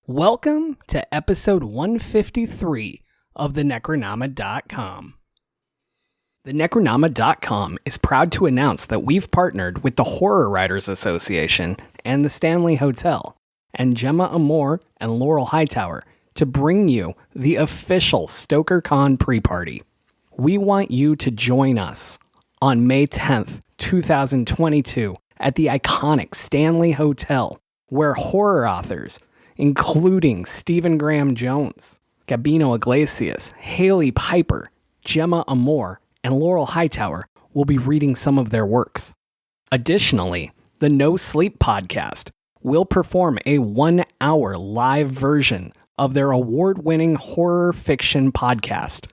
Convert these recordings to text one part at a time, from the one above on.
Welcome to episode 153 of the Necronama.com. The Necronama.com is proud to announce that we've partnered with the Horror Writers Association and the Stanley Hotel and Gemma Amore and Laurel Hightower to bring you the official StokerCon pre-party. We want you to join us on May 10th, 2022 at the iconic Stanley Hotel, where horror authors including Stephen Graham Jones, Gabino Iglesias, Haley Piper, Gemma Amore, and Laurel Hightower will be reading some of their works. Additionally, the No Sleep podcast will perform a 1-hour live version of their award-winning horror fiction podcast.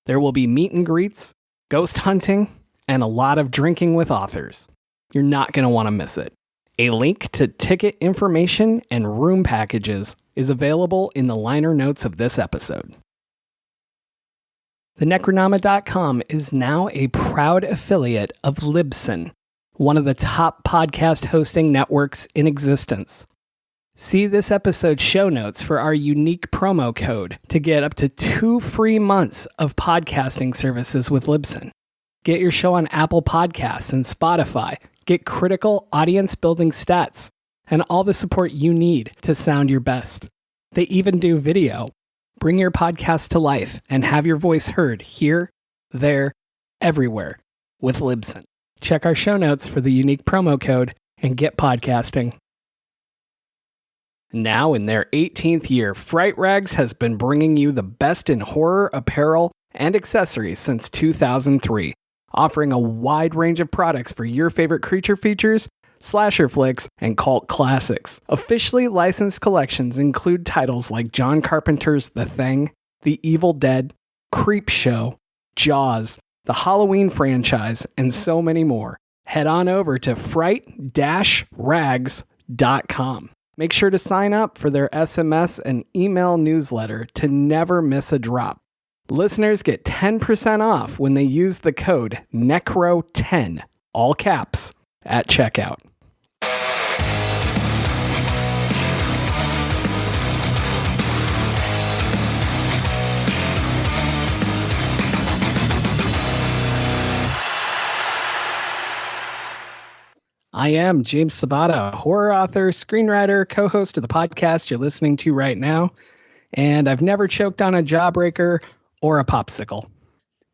There will be meet and greets, ghost hunting, and a lot of drinking with authors. You're not going to want to miss it. A link to ticket information and room packages is available in the liner notes of this episode. The Necronama.com is now a proud affiliate of Libsyn, one of the top podcast hosting networks in existence. See this episode's show notes for our unique promo code to get up to 2 free months of podcasting services with Libsyn. Get your show on Apple Podcasts and Spotify. Get critical audience-building stats and all the support you need to sound your best. They even do video. Bring your podcast to life and have your voice heard here, there, everywhere with Libsyn. Check our show notes for the unique promo code and get podcasting. Now in their 18th year, Fright Rags has been bringing you the best in horror apparel and accessories since 2003. Offering a wide range of products for your favorite creature features, slasher flicks, and cult classics. Officially licensed collections include titles like John Carpenter's The Thing, The Evil Dead, Creepshow, Jaws, the Halloween franchise, and so many more. Head on over to fright-rags.com. Make sure to sign up for their SMS and email newsletter to never miss a drop. Listeners get 10% off when they use the code NECRO10, all caps, at checkout. I am James Sabata, horror author, screenwriter, co-host of the podcast you're listening to right now, and I've never choked on a jawbreaker or a popsicle.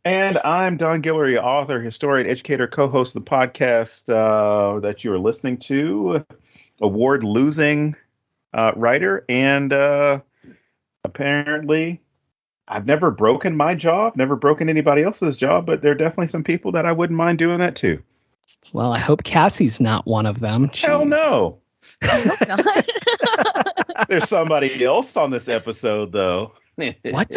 And I'm Don Guillory, author, historian, educator, co-host of the podcast that you are listening to, award-losing writer, and apparently I've never broken my jaw, never broken anybody else's jaw, but there are definitely some people that I wouldn't mind doing that too. Well, I hope Cassie's not one of them. Jeez. Hell no. I hope not. There's somebody else on this episode, though. What?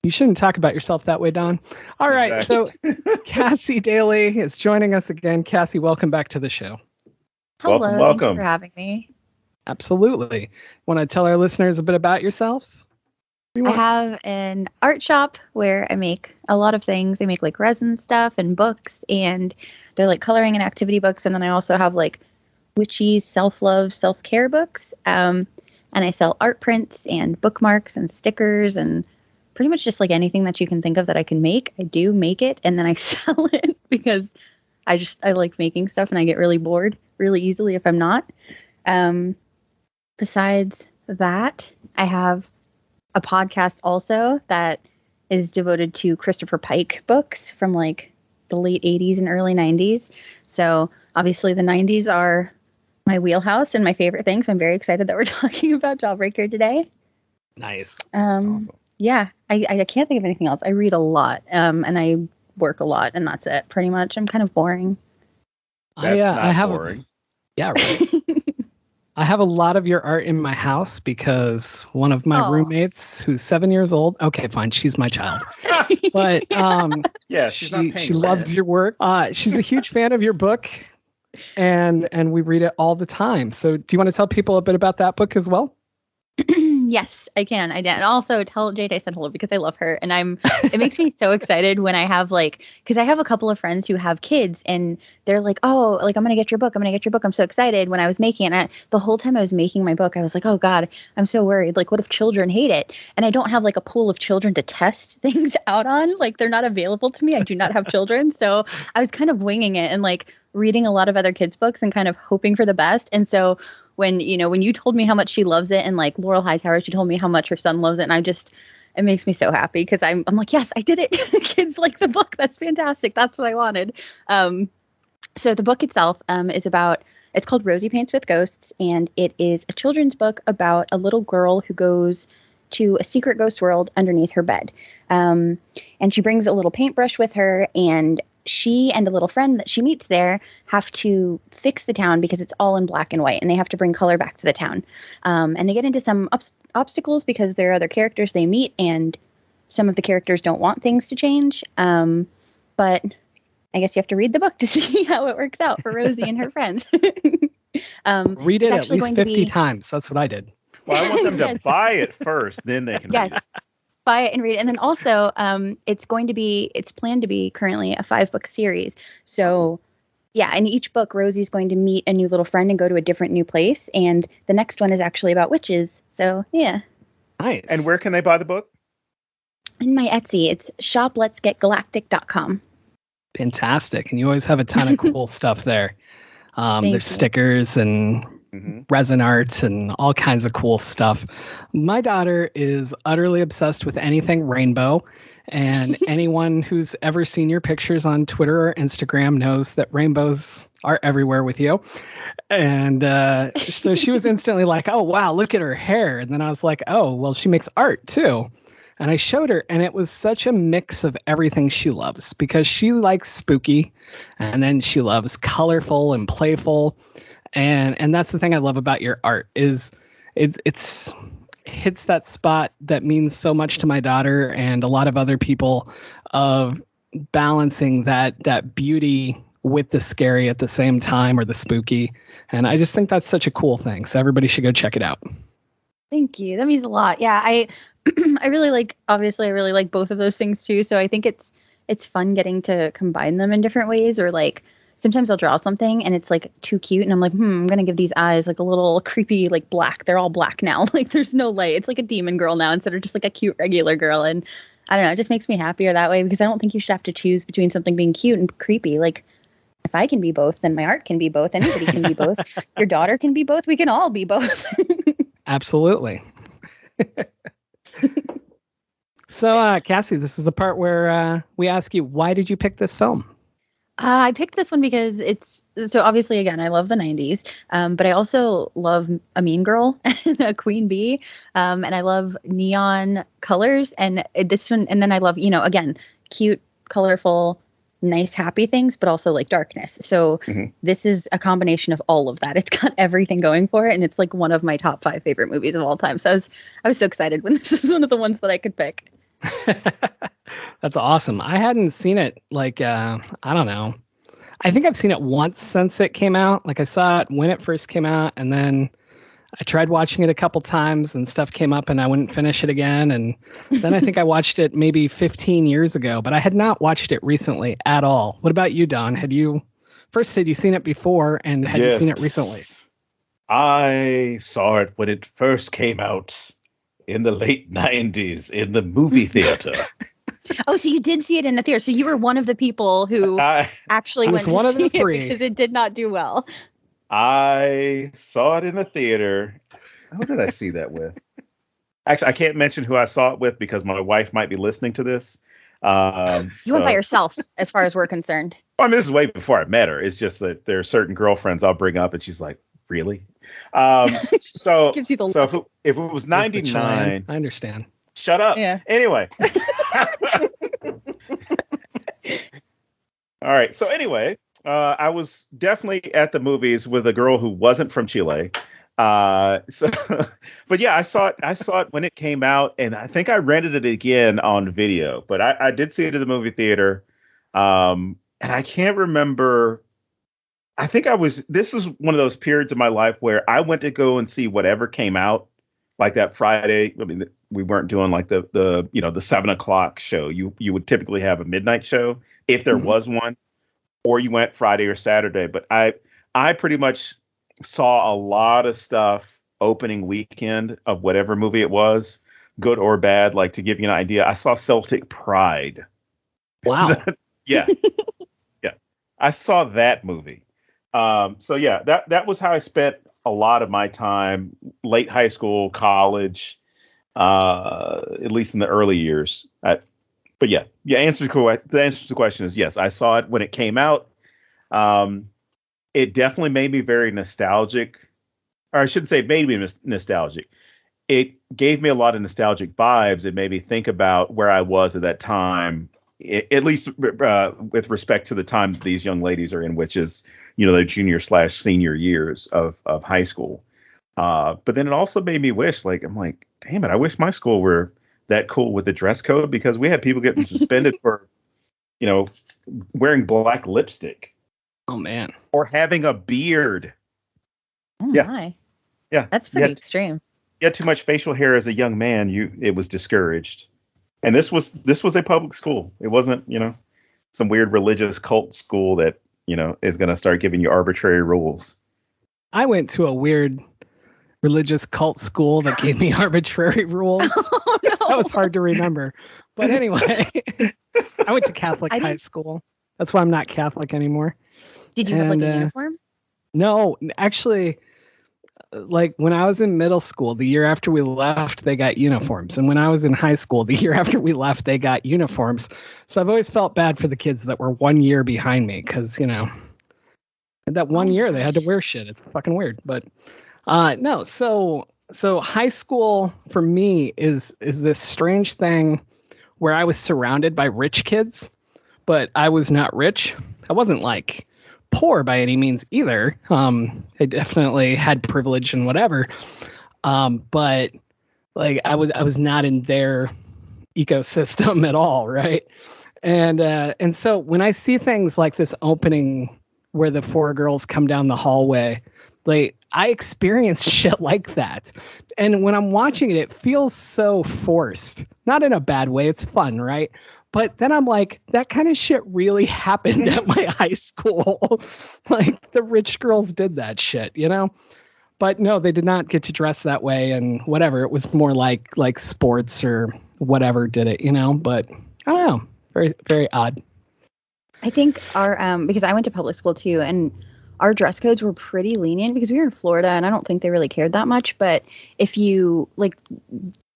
You shouldn't talk about yourself that way, Don. All right, exactly. So Cassie Daley is joining us again. Cassie, welcome back to the show. Hello, welcome. Thank you for having me. Absolutely. Want to tell our listeners a bit about yourself? I have an art shop where I make a lot of things. I make like resin stuff and books, and they're like coloring and activity books. And then I also have like witchy self-love, self-care books. And I sell art prints and bookmarks and stickers and pretty much just like anything that you can think of that I can make. I do make it and then I sell it because I like making stuff and I get really bored really easily if I'm not. Besides that, I have a podcast also that is devoted to Christopher Pike books from like the late 80s and early 90s. So obviously the 90s are my wheelhouse and my favorite thing. So I'm very excited that we're talking about Jawbreaker today. Nice. Awesome. Yeah, I can't think of anything else. I read a lot and I work a lot and that's it pretty much. I'm kind of boring. That's not boring. Yeah, right. I have a lot of your art in my house because one of my roommates, who's 7 years old, okay, fine, she's my child, but yeah, she loves your work. She's a huge fan of your book, and we read it all the time. So, do you want to tell people a bit about that book as well? Yes, I can. I did. And also tell Jade I said hello because I love her. And it makes me so excited when I have because I have a couple of friends who have kids and they're like, oh, like, I'm going to get your book. I'm going to get your book. I'm so excited when I was making it. And the whole time I was making my book, I was like, oh God, I'm so worried. Like, what if children hate it? And I don't have like a pool of children to test things out on. Like, they're not available to me. I do not have children. So I was kind of winging it and like reading a lot of other kids' books and kind of hoping for the best. And so when you told me how much she loves it, and like Laurel Hightower, she told me how much her son loves it, and it makes me so happy because I'm like, yes, I did it. Kids like the book. That's fantastic. That's what I wanted. So the book itself it's called Rosie Paints with Ghosts, and it is a children's book about a little girl who goes to a secret ghost world underneath her bed. And she brings a little paintbrush with her, and she and a little friend that she meets there have to fix the town because it's all in black and white, and they have to bring color back to the town. And they get into some obstacles because there are other characters they meet, and some of the characters don't want things to change. But I guess you have to read the book to see how it works out for Rosie and her friends. Read it at least 50 times. That's what I did. Well, I want them to buy it first, then they can read it. Buy it and read it. And then also it's planned to be currently a 5-book series. So yeah, in each book, Rosie's going to meet a new little friend and go to a different new place. And the next one is actually about witches. So yeah. Nice. And where can they buy the book? In my Etsy. It's shopletsgetgalactic.com. Fantastic. And you always have a ton of cool stuff there. There's stickers and resin art and all kinds of cool stuff. My daughter is utterly obsessed with anything rainbow. And anyone who's ever seen your pictures on Twitter or Instagram knows that rainbows are everywhere with you. And so she was instantly like, oh, wow, look at her hair. And then I was like, oh, well, she makes art too. And I showed her, and it was such a mix of everything she loves, because she likes spooky, and then she loves colorful and playful. And that's the thing I love about your art is it's hits that spot that means so much to my daughter and a lot of other people, of balancing that beauty with the scary at the same time, or the spooky. And I just think that's such a cool thing. So everybody should go check it out. Thank you. That means a lot. Yeah, I really like both of those things too. So I think it's fun getting to combine them in different ways, or like sometimes I'll draw something and it's like too cute and I'm like, I'm going to give these eyes like a little creepy, like black. They're all black now. Like there's no light. It's like a demon girl now instead of just like a cute regular girl. And I don't know, it just makes me happier that way, because I don't think you should have to choose between something being cute and creepy. Like if I can be both, then my art can be both. Anybody can be both. Your daughter can be both. We can all be both. Absolutely. So, Cassie, this is the part where we ask you, why did you pick this film? I picked this one because so obviously, again, I love the 90s, but I also love a mean girl and a queen bee, and I love neon colors, and this one, and then I love, again, cute, colorful, nice, happy things, but also like darkness. So this is a combination of all of that. It's got everything going for it, and it's like one of my top 5 favorite movies of all time. So I was so excited when this is one of the ones that I could pick. That's awesome. I hadn't seen it I don't know. I think I've seen it once since it came out. Like I saw it when it first came out, and then I tried watching it a couple times and stuff came up and I wouldn't finish it again. And then I think I watched it maybe 15 years ago, but I had not watched it recently at all. What about you, Don? Had you seen it before, and had you seen it recently? I saw it when it first came out in the late 90s in the movie theater. Oh, so you did see it in the theater. So you were one of the people who actually went to see it because it did not do well. I saw it in the theater. Who did I see that with? Actually, I can't mention who I saw it with because my wife might be listening to this. You went by yourself, as far as we're concerned. I mean, this is way before I met her. It's just that there are certain girlfriends I'll bring up, and she's like, "Really?" So gives you the if it was 99, I understand. Shut up. Yeah. Anyway. All right. So anyway, I was definitely at the movies with a girl who wasn't from Chile. But yeah, I saw it when it came out, and I think I rented it again on video. But I did see it in the movie theater, and I can't remember. This was one of those periods of my life where I went to go and see whatever came out, like that Friday. I mean, we weren't doing like the 7 o'clock show. You would typically have a midnight show if there was one, or you went Friday or Saturday. But I pretty much saw a lot of stuff opening weekend of whatever movie it was, good or bad. Like, to give you an idea, I saw Celtic Pride. Wow. Yeah. Yeah. I saw that movie. So yeah, that was how I spent a lot of my time, late high school, college, at least in the early years. But yeah, the answer to the question is yes. I saw it when it came out. It definitely made me very nostalgic, or I shouldn't say made me nostalgic. It gave me a lot of nostalgic vibes. It made me think about where I was at that time, at least with respect to the time that these young ladies are in, which is, their junior/senior years of high school. But then it also made me wish, I'm like, damn it, I wish my school were that cool with the dress code, because we had people getting suspended for, wearing black lipstick. Oh, man. Or having a beard. Oh, yeah. My. Yeah. That's pretty extreme. You had too much facial hair as a young man, it was discouraged. And this was a public school. It wasn't, some weird religious cult school that, is going to start giving you arbitrary rules. I went to a weird religious cult school that gave me arbitrary rules. Oh, no. That was hard to remember. But anyway, I went to Catholic high school. That's why I'm not Catholic anymore. Did you have a uniform? No, actually, when I was in middle school, the year after we left, they got uniforms. And when I was in high school, the year after we left, they got uniforms. So I've always felt bad for the kids that were 1 year behind me, because, that 1 year they had to wear shit. It's fucking weird. But no, so high school for me is this strange thing where I was surrounded by rich kids, but I was not rich. I wasn't poor by any means either. I definitely had privilege and whatever. But I was not in their ecosystem at all, right? And so when I see things like this opening where the four girls come down the hallway, I experience shit like that. And when I'm watching it, it feels so forced. Not in a bad way. It's fun, right? But then I'm like, that kind of shit really happened at my high school. The rich girls did that shit, But no, they did not get to dress that way and whatever. It was more like sports or whatever did it, But I don't know. Very, very odd. I think because I went to public school too, and our dress codes were pretty lenient because we were in Florida, and I don't think they really cared that much. But if you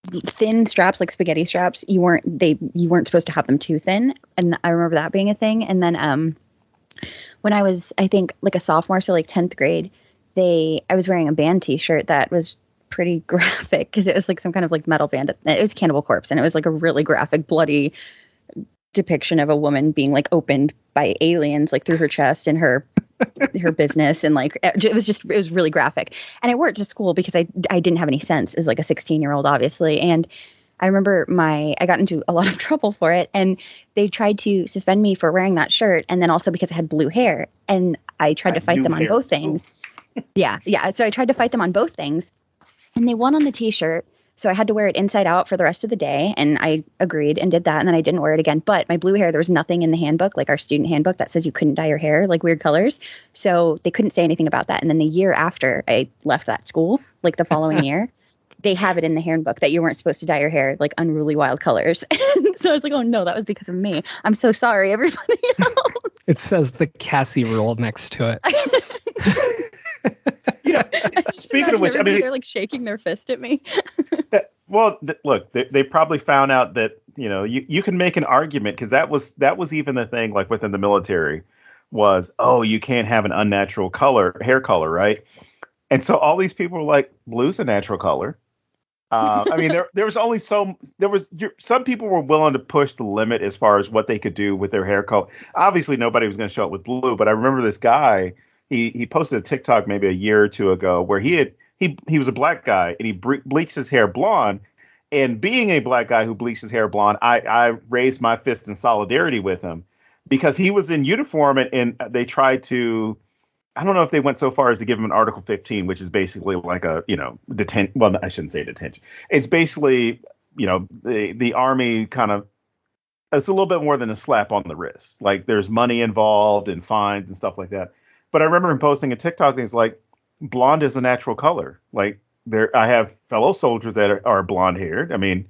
thin straps, like spaghetti straps, you weren't supposed to have them too thin, and I remember that being a thing. And then when I was, I think, a sophomore, so 10th grade, I was wearing a band t-shirt that was pretty graphic because it was some kind of metal band. It was Cannibal Corpse, and it was a really graphic, bloody depiction of a woman being opened by aliens through her chest and her business, and it was really graphic. And I wore it to school because I didn't have any sense as a 16-year-old, obviously. And I remember I got into a lot of trouble for it, and they tried to suspend me for wearing that shirt, and then also because I had blue hair, and I tried to fight them on both things. Yeah. So I tried to fight them on both things, and they won on the t-shirt. So I had to wear it inside out for the rest of the day, and I agreed and did that, and then I didn't wear it again. But my blue hair, there was nothing in the handbook, our student handbook, that says you couldn't dye your hair weird colors. So they couldn't say anything about that. And then the year after I left that school, the following year, they have it in the handbook that you weren't supposed to dye your hair unruly wild colors. So I was oh no, that was because of me. I'm so sorry, everybody else. It says the Cassie rule next to it. Speaking of which, they're shaking their fist at me. Look, they probably found out that you can make an argument, because that was even the thing within the military was, you can't have an unnatural hair color, right? And so all these people were blue's a natural color. There was only some people were willing to push the limit as far as what they could do with their hair color. Obviously, nobody was going to show up with blue, but I remember this guy. He posted a TikTok maybe a year or two ago where he was a black guy, and he bleached his hair blonde. And being a black guy who bleached his hair blonde, I raised my fist in solidarity with him, because he was in uniform, and they tried to I don't know if they went so far as to give him an Article 15, which is basically like a, detention. Well, I shouldn't say detention. It's basically, the army kind of, it's a little bit more than a slap on the wrist. Like there's money involved and fines and stuff like that. But I remember him posting a TikTok things like, blonde is a natural color. Like I have fellow soldiers that are blonde haired. I mean,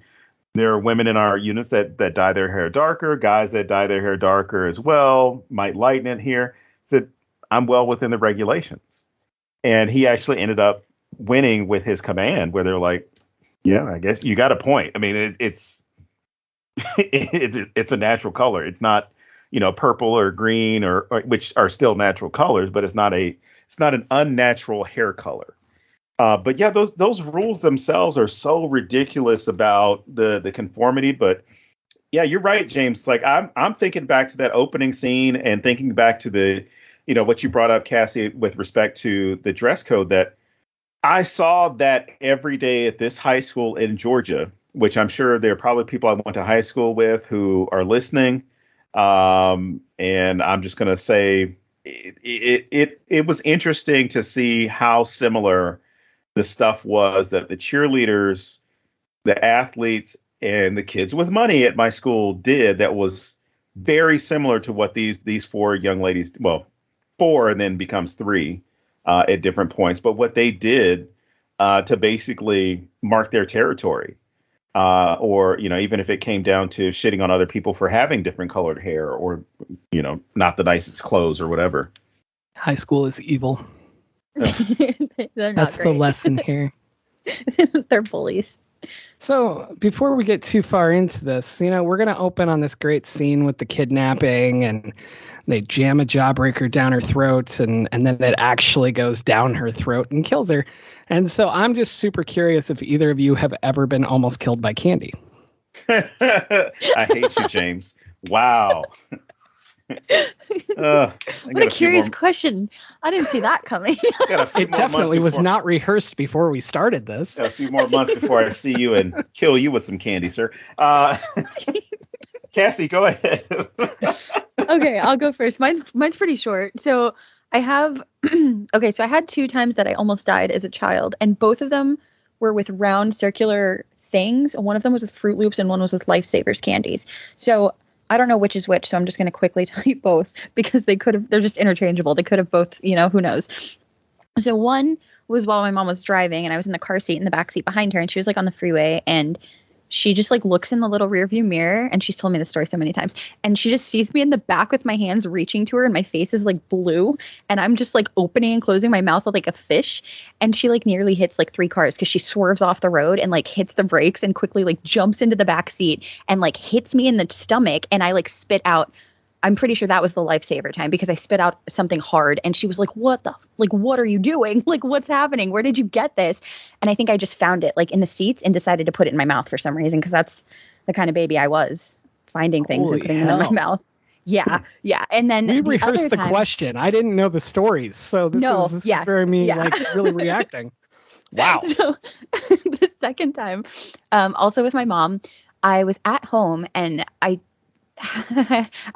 there are women in our units that dye their hair darker, guys that dye their hair darker as well, might lighten it here. So I'm well within the regulations. And he actually ended up winning with his command where they're like, yeah, I guess you got a point. I mean, it's it's a natural color. It's not, purple or green or which are still natural colors, but it's not an unnatural hair color. But yeah, those rules themselves are so ridiculous about the conformity. But yeah, you're right, James. Like I'm thinking back to that opening scene and thinking back to the, what you brought up, Cassie, with respect to the dress code, that I saw that every day at this high school in Georgia, which I'm sure there are probably people I went to high school with who are listening. And I'm just going to say it was interesting to see how similar the stuff was that the cheerleaders, the athletes, and the kids with money at my school did that was very similar to what these four young ladies, well, four and then becomes three at different points. But what they did to basically mark their territory, or, even if it came down to shitting on other people for having different colored hair or, not the nicest clothes or whatever. High school is evil. They're not That's great. the lesson here. They're bullies. So before we get too far into this, we're going to open on this great scene with the kidnapping, and they jam a jawbreaker down her throat, and then it actually goes down her throat and kills her. And so I'm just super curious if either of you have ever been almost killed by candy. I hate you, James. Wow. What a curious question. I didn't see that coming. It definitely was not rehearsed before we started this. A few more months before I see you and kill you with some candy, sir. Cassie, go ahead. Okay, I'll go first. Mine's pretty short. So I have so I had 2 times that I almost died as a child, and both of them were with round circular things. One of them was with Fruit Loops and one was with Lifesavers candies. So I don't know which is which, so I'm just going to quickly tell you both because they're just interchangeable. They could have both, who knows. So one was while my mom was driving and I was in the car seat in the back seat behind her, and she was like on the freeway, and she just like looks in the little rear view mirror, and she's told me the story so many times, and she just sees me in the back with my hands reaching to her, and my face is like blue, and I'm just like opening and closing my mouth like a fish, and she like nearly hits like 3 cars because she swerves off the road and like hits the brakes and quickly like jumps into the back seat and like hits me in the stomach, and I like spit out. I'm pretty sure that was the lifesaver time because I spit out something hard, and she was like, what are you doing? Like, what's happening? Where did you get this? And I think I just found it like in the seats and decided to put it in my mouth for some reason, because that's the kind of baby I was, finding things and putting them in my mouth. Yeah. And then we rehearsed the question. I didn't know the stories. So this is very me like really reacting. Wow. So the second time, also with my mom, I was at home, and I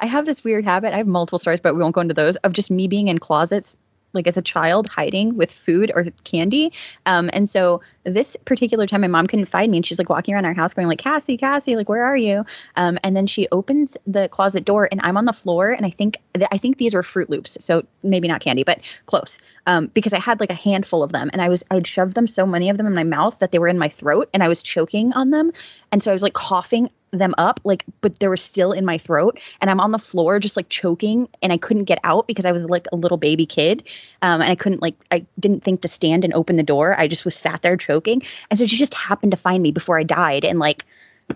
have this weird habit. I have multiple stories, but we won't go into those, of just me being in closets, like as a child, hiding with food or candy. And so this particular time, my mom couldn't find me, and she's like walking around our house going like, Cassie, like, where are you? And then she opens the closet door, and I'm on the floor. And I think these were Fruit Loops. So maybe not candy, but close. Because I had like a handful of them, and I'd shoved them, so many of them in my mouth that they were in my throat, and I was choking on them. And so I was like coughing them up, like, but they were still in my throat, and I'm on the floor just like choking, and I couldn't get out because I was like a little baby kid. And I didn't think to stand and open the door. I just was sat there choking. And so she just happened to find me before I died, and like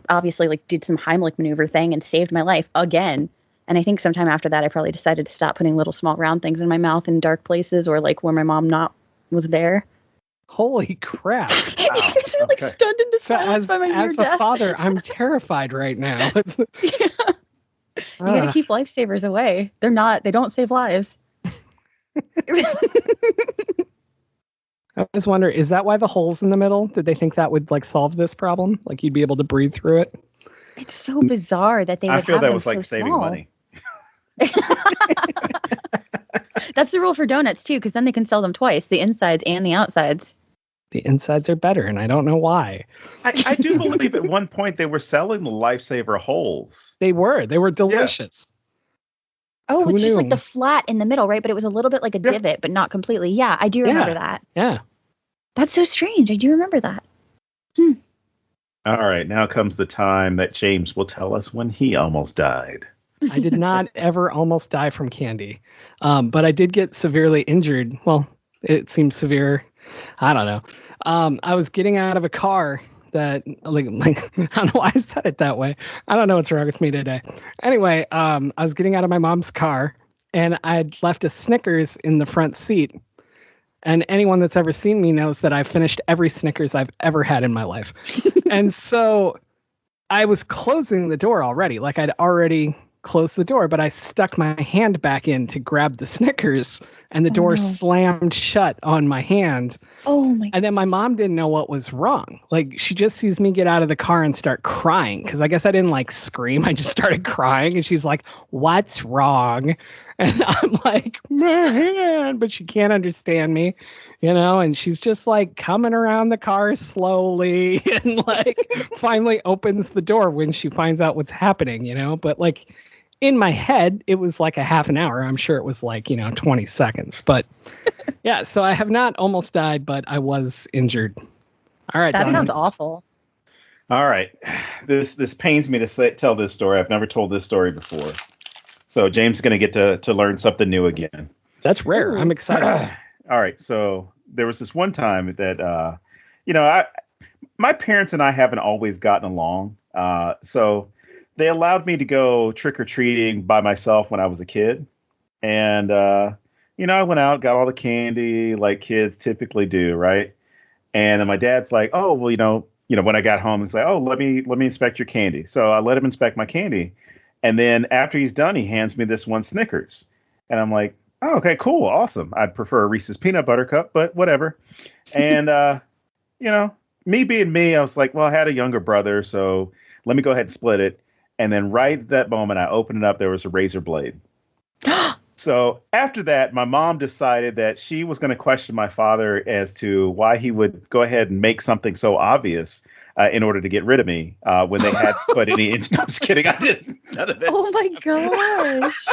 obviously like did some Heimlich maneuver thing and saved my life again. And I think sometime after that, I probably decided to stop putting little small round things in my mouth in dark places, or like where my mom was there. Holy crap. Wow. You're like stunned into silence by my near death. As a father, I'm terrified right now. You gotta keep lifesavers away. They don't save lives. I just wonder, is that why the hole's in the middle? Did they think that would like solve this problem? Like you'd be able to breathe through it? It's so bizarre that they would I feel have that them was like so saving small. money. That's the rule for donuts too, because then they can sell them twice, the insides and the outsides. The insides are better, and I don't know why. I do believe at one point they were selling the Lifesaver holes. They were delicious. Oh, Who it's just like knew? the flat in the middle, right? But it was a little bit like a divot, but not completely. Yeah, I do remember that. Yeah. That's so strange. I do remember that. All right, now comes the time that James will tell us when he almost died. I did not ever almost die from candy, but I did get severely injured. Well, it seems severe. I don't know. I was getting out of a car that, like I don't know why I said it that way. I don't know what's wrong with me today. Anyway, I was getting out of my mom's car, and I'd left a Snickers in the front seat. And anyone that's ever seen me knows that I've finished every Snickers I've ever had in my life. And so I was closing the door already. Like I'd already closed the door, but I stuck my hand back in to grab the Snickers, and the door slammed shut on my hand. Oh my! And then my mom didn't know what was wrong. Like she just sees me get out of the car and start crying, because I guess I didn't like scream. I just started crying, and she's like, "What's wrong?" And I'm like, "My hand," but she can't understand me, and she's just like coming around the car slowly and like finally opens the door when she finds out what's happening, but like in my head, it was like a half an hour. I'm sure it was like, 20 seconds, but yeah, so I have not almost died, but I was injured. All right. That sounds awful. All right. This pains me to tell this story. I've never told this story before. So James is going to get to learn something new again. That's rare. I'm excited. All right. So there was this one time that, my parents and I haven't always gotten along. So they allowed me to go trick-or-treating by myself when I was a kid. And, I went out, got all the candy like kids typically do. Right. And then my dad's like, oh, well, when I got home, he's like, oh, let me inspect your candy. So I let him inspect my candy. And then after he's done, he hands me this one Snickers. And I'm like, oh, okay, cool. Awesome. I'd prefer a Reese's peanut butter cup, but whatever. And, me being me, I was like, well, I had a younger brother, so let me go ahead and split it. And then right at that moment, I opened it up. There was a razor blade. So after that, my mom decided that she was going to question my father as to why he would go ahead and make something so obvious in order to get rid of me when they had put any. No, I'm just kidding. I didn't. None of this. Oh my gosh.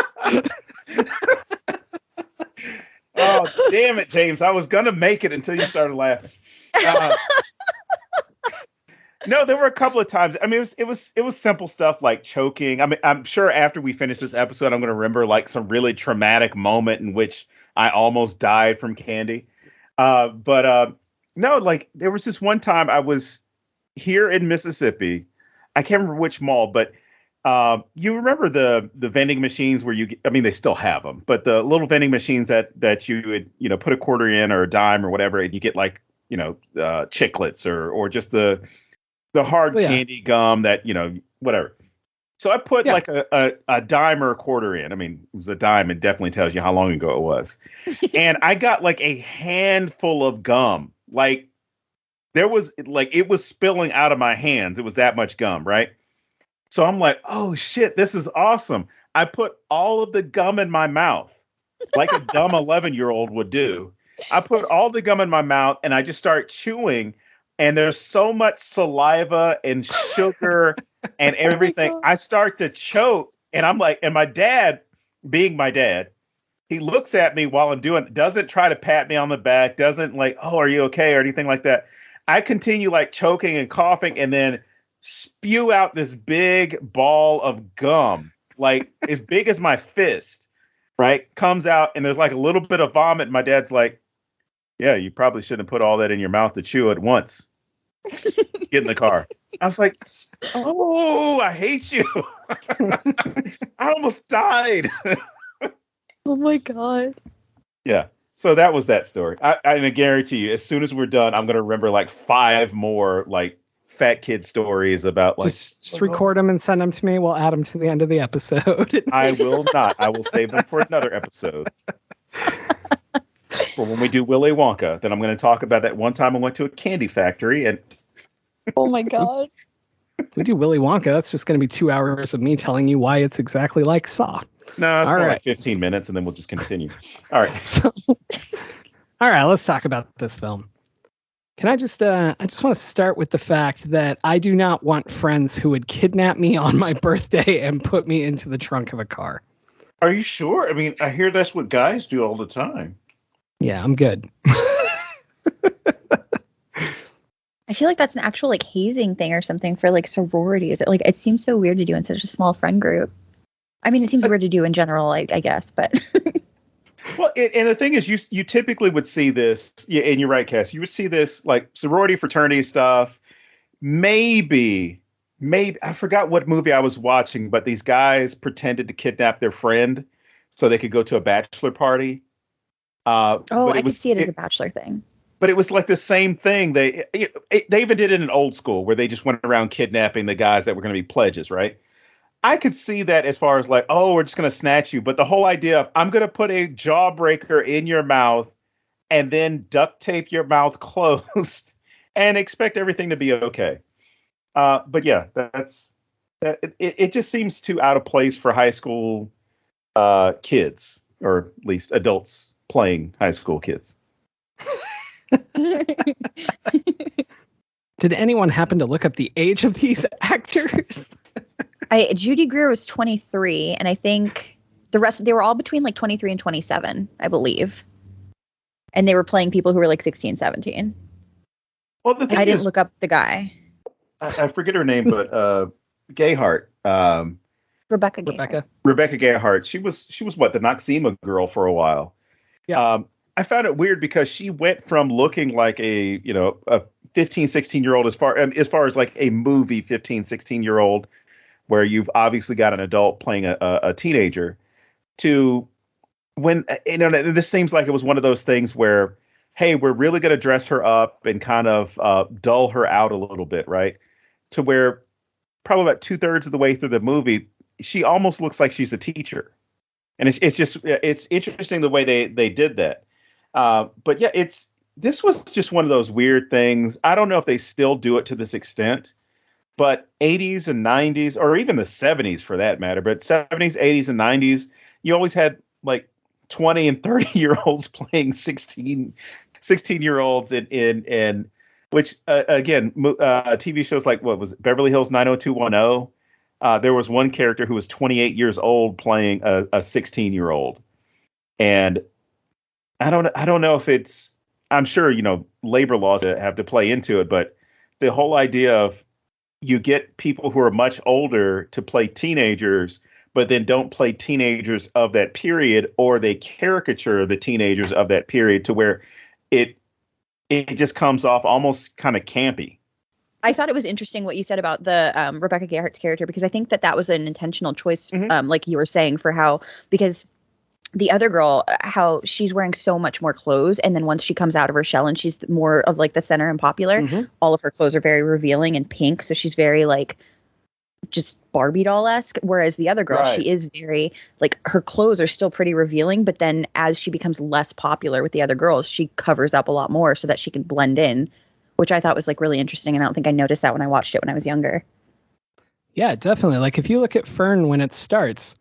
Oh, damn it, James. I was going to make it until you started laughing. No, there were a couple of times. I mean, it was simple stuff like choking. I mean, I'm sure after we finish this episode, I'm going to remember like some really traumatic moment in which I almost died from candy. But no, like there was this one time I was here in Mississippi. I can't remember which mall, but you remember the vending machines where they still have them, but the little vending machines that you would, put a quarter in or a dime or whatever, and you get like, chiclets or just the hard candy gum that, whatever. So I put like a dime or a quarter in. I mean, it was a dime. It definitely tells you how long ago it was. And I got like a handful of gum. Like there was like, it was spilling out of my hands. It was that much gum. Right. So I'm like, oh shit, this is awesome. I put all of the gum in my mouth like a dumb 11-year-old would do. I put all the gum in my mouth and I just start chewing. And there's so much saliva and sugar and everything. I start to choke, and I'm like, and my dad, being my dad, he looks at me while I'm doing it, doesn't try to pat me on the back, doesn't like, oh, are you okay? Or anything like that. I continue like choking and coughing and then spew out this big ball of gum, like as big as my fist, right? Comes out and there's like a little bit of vomit. And my dad's like, yeah, you probably shouldn't have put all that in your mouth to chew at once. Get in the car. I was like, oh, I hate you. I almost died. Oh my God. Yeah. So that was that story. I guarantee you, as soon as we're done, I'm going to remember like 5 more like fat kid stories about like. Just record them and send them to me. We'll add them to the end of the episode. I will not. I will save them for another episode. But when we do Willy Wonka, then I'm going to talk about that one time I went to a candy factory and. Oh my God. We do Willy Wonka. That's just going to be 2 hours of me telling you why it's exactly like Saw. No, it's All more right. like 15 minutes, and then we'll just continue. All right. So, all right, let's talk about this film. Can I just want to start with the fact that I do not want friends who would kidnap me on my birthday and put me into the trunk of a car. Are you sure? I mean, I hear that's what guys do all the time. Yeah, I'm good. I feel like that's an actual like hazing thing or something for like sororities. It seems so weird to do in such a small friend group. I mean, it seems weird to do in general, I guess, but. Well, and the thing is, you typically would see this, and you're right, Cass. You would see this like sorority, fraternity stuff. Maybe I forgot what movie I was watching, but these guys pretended to kidnap their friend so they could go to a bachelor party. I could see it as a bachelor thing. But it was like the same thing. They even did it in old school where they just went around kidnapping the guys that were going to be pledges, right? I could see that as far as like, oh, we're just going to snatch you. But the whole idea of I'm going to put a jawbreaker in your mouth and then duct tape your mouth closed and expect everything to be okay. But yeah, it just seems too out of place for high school kids, or at least adults playing high school kids. Did anyone happen to look up the age of these actors? Judy Greer was 23, and I think the rest, they were all between like 23 and 27, I believe. And they were playing people who were like 16, 17. Well, the thing I didn't look up the guy. I forget her name, but Gerhart. Rebecca Gerhart. Rebecca Gerhart. She was what, the Noxema girl for a while. Yeah. I found it weird because she went from looking like a 15, 16-year-old as far as like a movie 15, 16-year-old where you've obviously got an adult playing a teenager, to when, this seems like it was one of those things where, hey, we're really going to dress her up and kind of dull her out a little bit, right? To where probably about 2/3 of the way through the movie, she almost looks like she's a teacher. And it's interesting the way they did that. But yeah, this was just one of those weird things. I don't know if they still do it to this extent, but 80s and 90s, or even the 70s for that matter, but 70s, 80s, and 90s, you always had like 20 and 30-year-olds playing 16-year-olds in which, again, TV shows like, what was it, Beverly Hills 90210? There was one character who was 28 years old playing a 16-year-old. And I don't know if it's, I'm sure, labor laws have to play into it, but the whole idea of you get people who are much older to play teenagers, but then don't play teenagers of that period, or they caricature the teenagers of that period to where it just comes off almost kind of campy. I thought it was interesting what you said about the Rebecca Gerhart's character, because I think that was an intentional choice, like you were saying, because the other girl, how she's wearing so much more clothes, and then once she comes out of her shell and she's more of like the center and popular, all of her clothes are very revealing and pink, so she's very like just Barbie doll-esque, whereas the other girl, she is very like, her clothes are still pretty revealing, but then as she becomes less popular with the other girls, she covers up a lot more so that she can blend in, which I thought was like really interesting, and I don't think I noticed that when I watched it when I was younger. Yeah, definitely. Like if you look at Fern when it starts,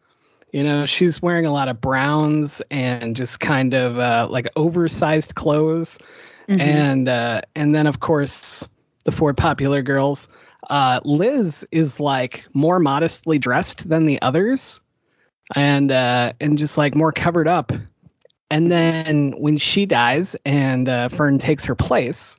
she's wearing a lot of browns and just kind of like oversized clothes. And then, of course, the four popular girls. Liz is like more modestly dressed than the others, and just like more covered up. And then when she dies and Fern takes her place,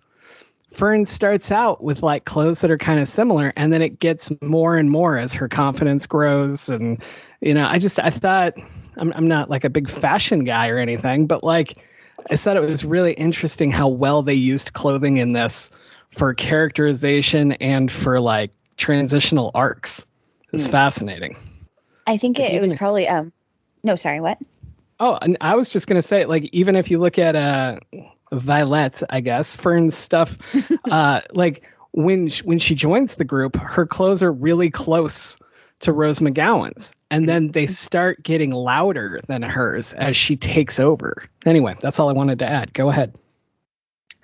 Fern starts out with like clothes that are kind of similar, and then it gets more and more as her confidence grows. And, I thought, I'm not like a big fashion guy or anything, but like I thought it was really interesting how well they used clothing in this for characterization and for like transitional arcs. It's fascinating. I think it was probably, no, sorry, what? Oh, and I was just going to say, like, even if you look at Violet, I guess, Fern's stuff, like when she joins the group, her clothes are really close to Rose McGowan's, and then they start getting louder than hers as she takes over. Anyway, that's all I wanted to add. Go ahead.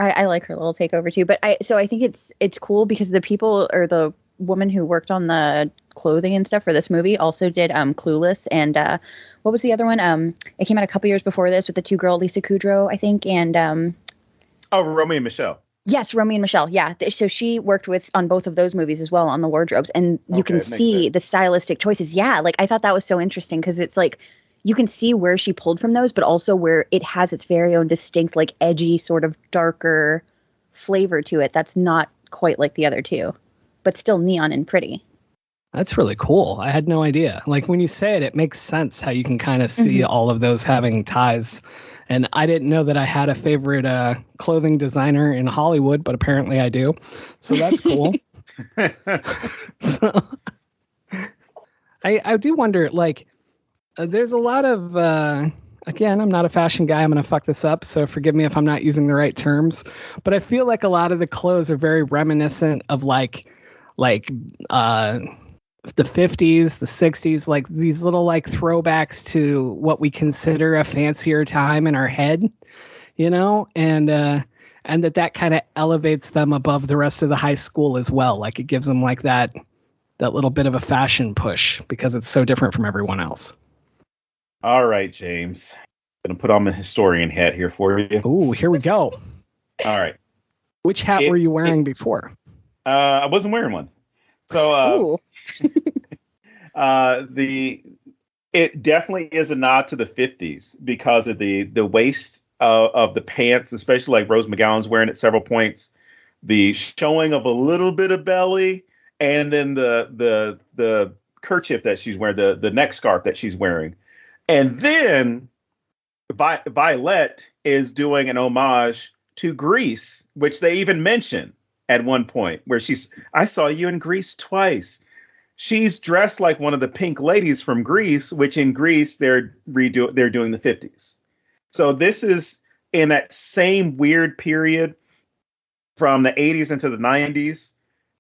I like her little takeover too, but I think it's cool because the people, or the woman who worked on the clothing and stuff for this movie, also did Clueless and what was the other one? It came out a couple years before this with the 2-girl Lisa Kudrow, I think, and Romeo and Michelle. Yes, Romy and Michelle. Yeah. So she worked on both of those movies as well on the wardrobes. And you can see the stylistic choices. Yeah. Like I thought that was so interesting because it's like you can see where she pulled from those, but also where it has its very own distinct, like edgy, sort of darker flavor to it. That's not quite like the other two, but still neon and pretty. That's really cool. I had no idea. Like when you say it, it makes sense how you can kind of see all of those having ties. And I didn't know that I had a favorite clothing designer in Hollywood, but apparently I do. So that's cool. So I do wonder, like, there's a lot of, again, I'm not a fashion guy. I'm going to fuck this up. So forgive me if I'm not using the right terms. But I feel like a lot of the clothes are very reminiscent of like the 50s, the 60s, like these little like throwbacks to what we consider a fancier time in our head, you know, and that kind of elevates them above the rest of the high school as well. Like it gives them like that little bit of a fashion push because it's so different from everyone else. All right, James. I'm going to put on the historian hat here for you. Ooh, here we go. All right. Which hat were you wearing before? I wasn't wearing one. So it definitely is a nod to the 50s because of the waist of the pants, especially like Rose McGowan's wearing at several points, the showing of a little bit of belly, and then the kerchief that she's wearing, the neck scarf that she's wearing. And then Violet is doing an homage to Grease, which they even mention at one point where I saw you in Grease twice. She's dressed like one of the pink ladies from Grease, which in Grease they're doing the 50s. So this is in that same weird period from the 80s into the 90s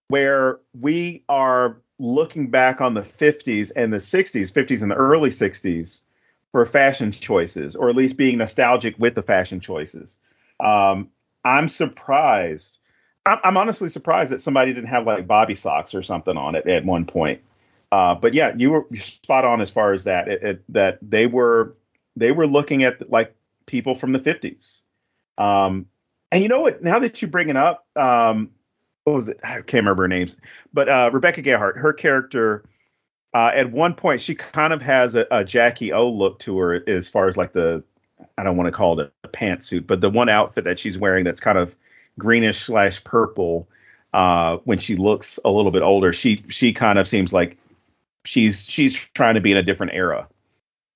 where we are looking back on the 50s and the 60s, 50s and the early 60s for fashion choices, or at least being nostalgic with the fashion choices. I'm surprised. I'm honestly surprised that somebody didn't have like bobby socks or something on it at one point. But yeah, you're spot on as far as that. That they were looking at like people from the 50s. And you know what? Now that you bring it up, what was it? I can't remember her names, but Rebecca Gerhart, her character, at one point she kind of has a Jackie O look to her as far as like I don't want to call it a pantsuit, but the one outfit that she's wearing that's kind of greenish / purple, when she looks a little bit older, she kind of seems like she's trying to be in a different era.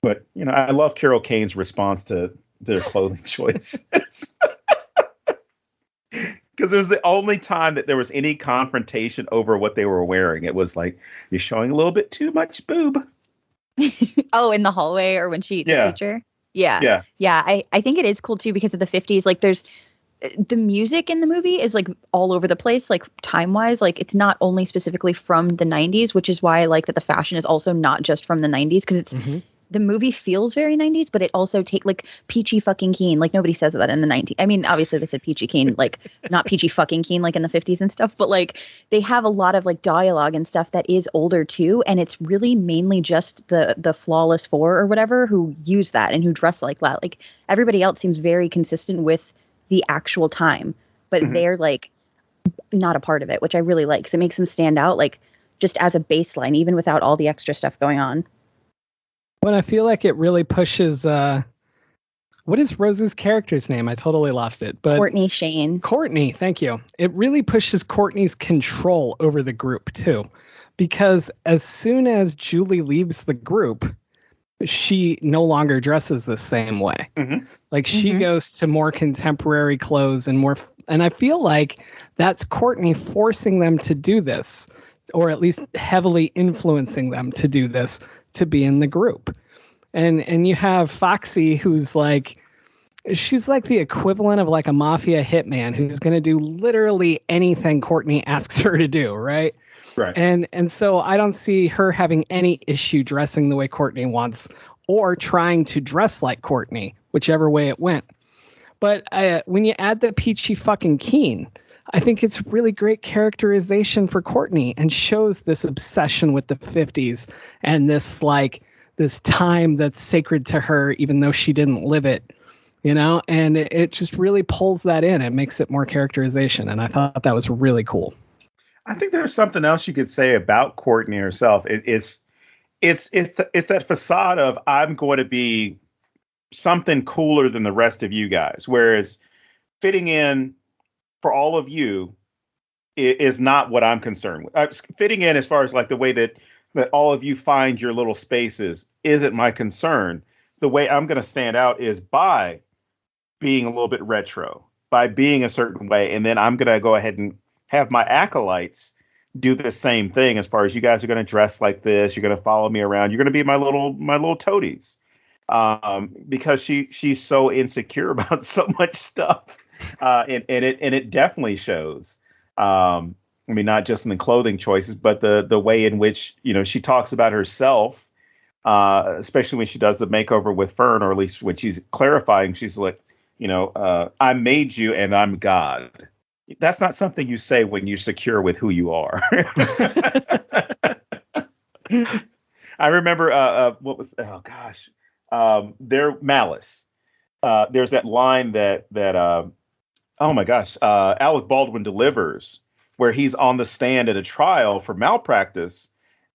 But you know, I love Carol Kane's response to their clothing choices. Because it was the only time that there was any confrontation over what they were wearing. It was like, you're showing a little bit too much boob. Oh, in the hallway or when the teacher? Yeah. I think it is cool too because of the 50s. Like there's the music in the movie is like all over the place, like time wise. Like it's not only specifically from the 90s, which is why I like that the fashion is also not just from the 90s because it's the movie feels very 90s, but it also like Peachy fucking Keen. Like nobody says that in the 90s. I mean, obviously they said Peachy Keen, like not Peachy fucking Keen, like in the 50s and stuff, but like they have a lot of like dialogue and stuff that is older too. And it's really mainly just the Flawless Four or whatever who use that and who dress like that. Like everybody else seems very consistent with the actual time, but they're like not a part of it, which I really like because it makes them stand out like just as a baseline, even without all the extra stuff going on. Well, I feel like it really pushes, what is Rose's character's name? I totally lost it. But Courtney Shane. Courtney, thank you. It really pushes Courtney's control over the group too. Because as soon as Julie leaves the group, she no longer dresses the same way. Like she goes to more contemporary clothes and more, and I feel like that's Courtney forcing them to do this, or at least heavily influencing them to do this, to be in the group. And you have Foxy, who's like, she's like the equivalent of like a mafia hitman who's going to do literally anything Courtney asks her to do, right? Right. And so I don't see her having any issue dressing the way Courtney wants or trying to dress like Courtney, whichever way it went. But when you add the Peachy fucking Keen, I think it's really great characterization for Courtney and shows this obsession with the 50s and this like this time that's sacred to her, even though she didn't live it, and it just really pulls that in. It makes it more characterization. And I thought that was really cool. I think there's something else you could say about Courtney herself. It's that facade of I'm going to be something cooler than the rest of you guys, whereas fitting in for all of you is not what I'm concerned with. Fitting in as far as like the way that all of you find your little spaces isn't my concern. The way I'm going to stand out is by being a little bit retro, by being a certain way. And then I'm going to go ahead and have my acolytes do the same thing as far as you guys are going to dress like this. You're going to follow me around. You're going to be my little toadies. Because she's so insecure about so much stuff. And it definitely shows. I mean, not just in the clothing choices, but the way in which, she talks about herself, especially when she does the makeover with Fern, or at least when she's clarifying, she's like, I made you and I'm God. That's not something you say when you're secure with who you are. I remember what was, oh gosh, their Malice. There's that line that oh my gosh, Alec Baldwin delivers, where he's on the stand at a trial for malpractice,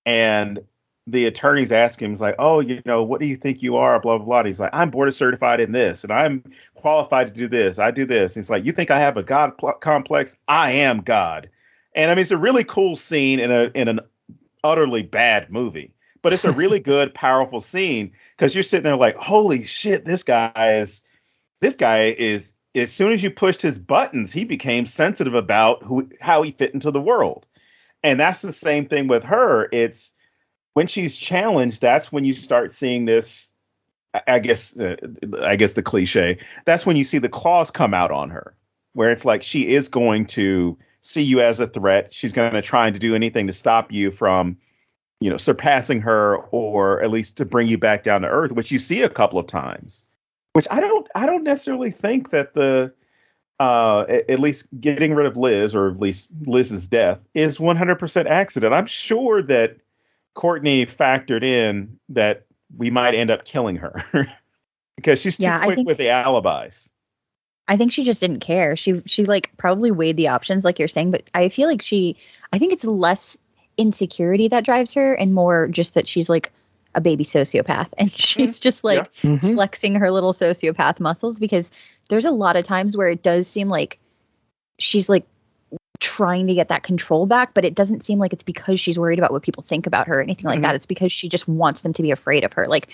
and the attorneys ask him, he's like, oh, what do you think you are? Blah, blah, blah. And he's like, I'm board certified in this, and I'm qualified to do this. I do this. And he's like, you think I have a God complex? I am God. And I mean, it's a really cool scene in an utterly bad movie, but it's a really good, powerful scene, because you're sitting there like, holy shit, this guy is, as soon as you pushed his buttons, he became sensitive about how he fit into the world. And that's the same thing with her. It's when she's challenged, that's when you start seeing this, I guess the cliche, that's when you see the claws come out on her, where it's like she is going to see you as a threat. She's going to try to do anything to stop you from, surpassing her, or at least to bring you back down to earth, which you see a couple of times. Which I don't necessarily think that at least getting rid of Liz, or at least Liz's death, is 100% accident. I'm sure that Courtney factored in that we might end up killing her because she's too quick with the alibis. I think she just didn't care. She like probably weighed the options, like you're saying, but I feel like I think it's less insecurity that drives her, and more just that she's like a baby sociopath, and she's just like flexing her little sociopath muscles, because there's a lot of times where it does seem like she's like trying to get that control back, but it doesn't seem like it's because she's worried about what people think about her or anything like that. It's because she just wants them to be afraid of her. Like,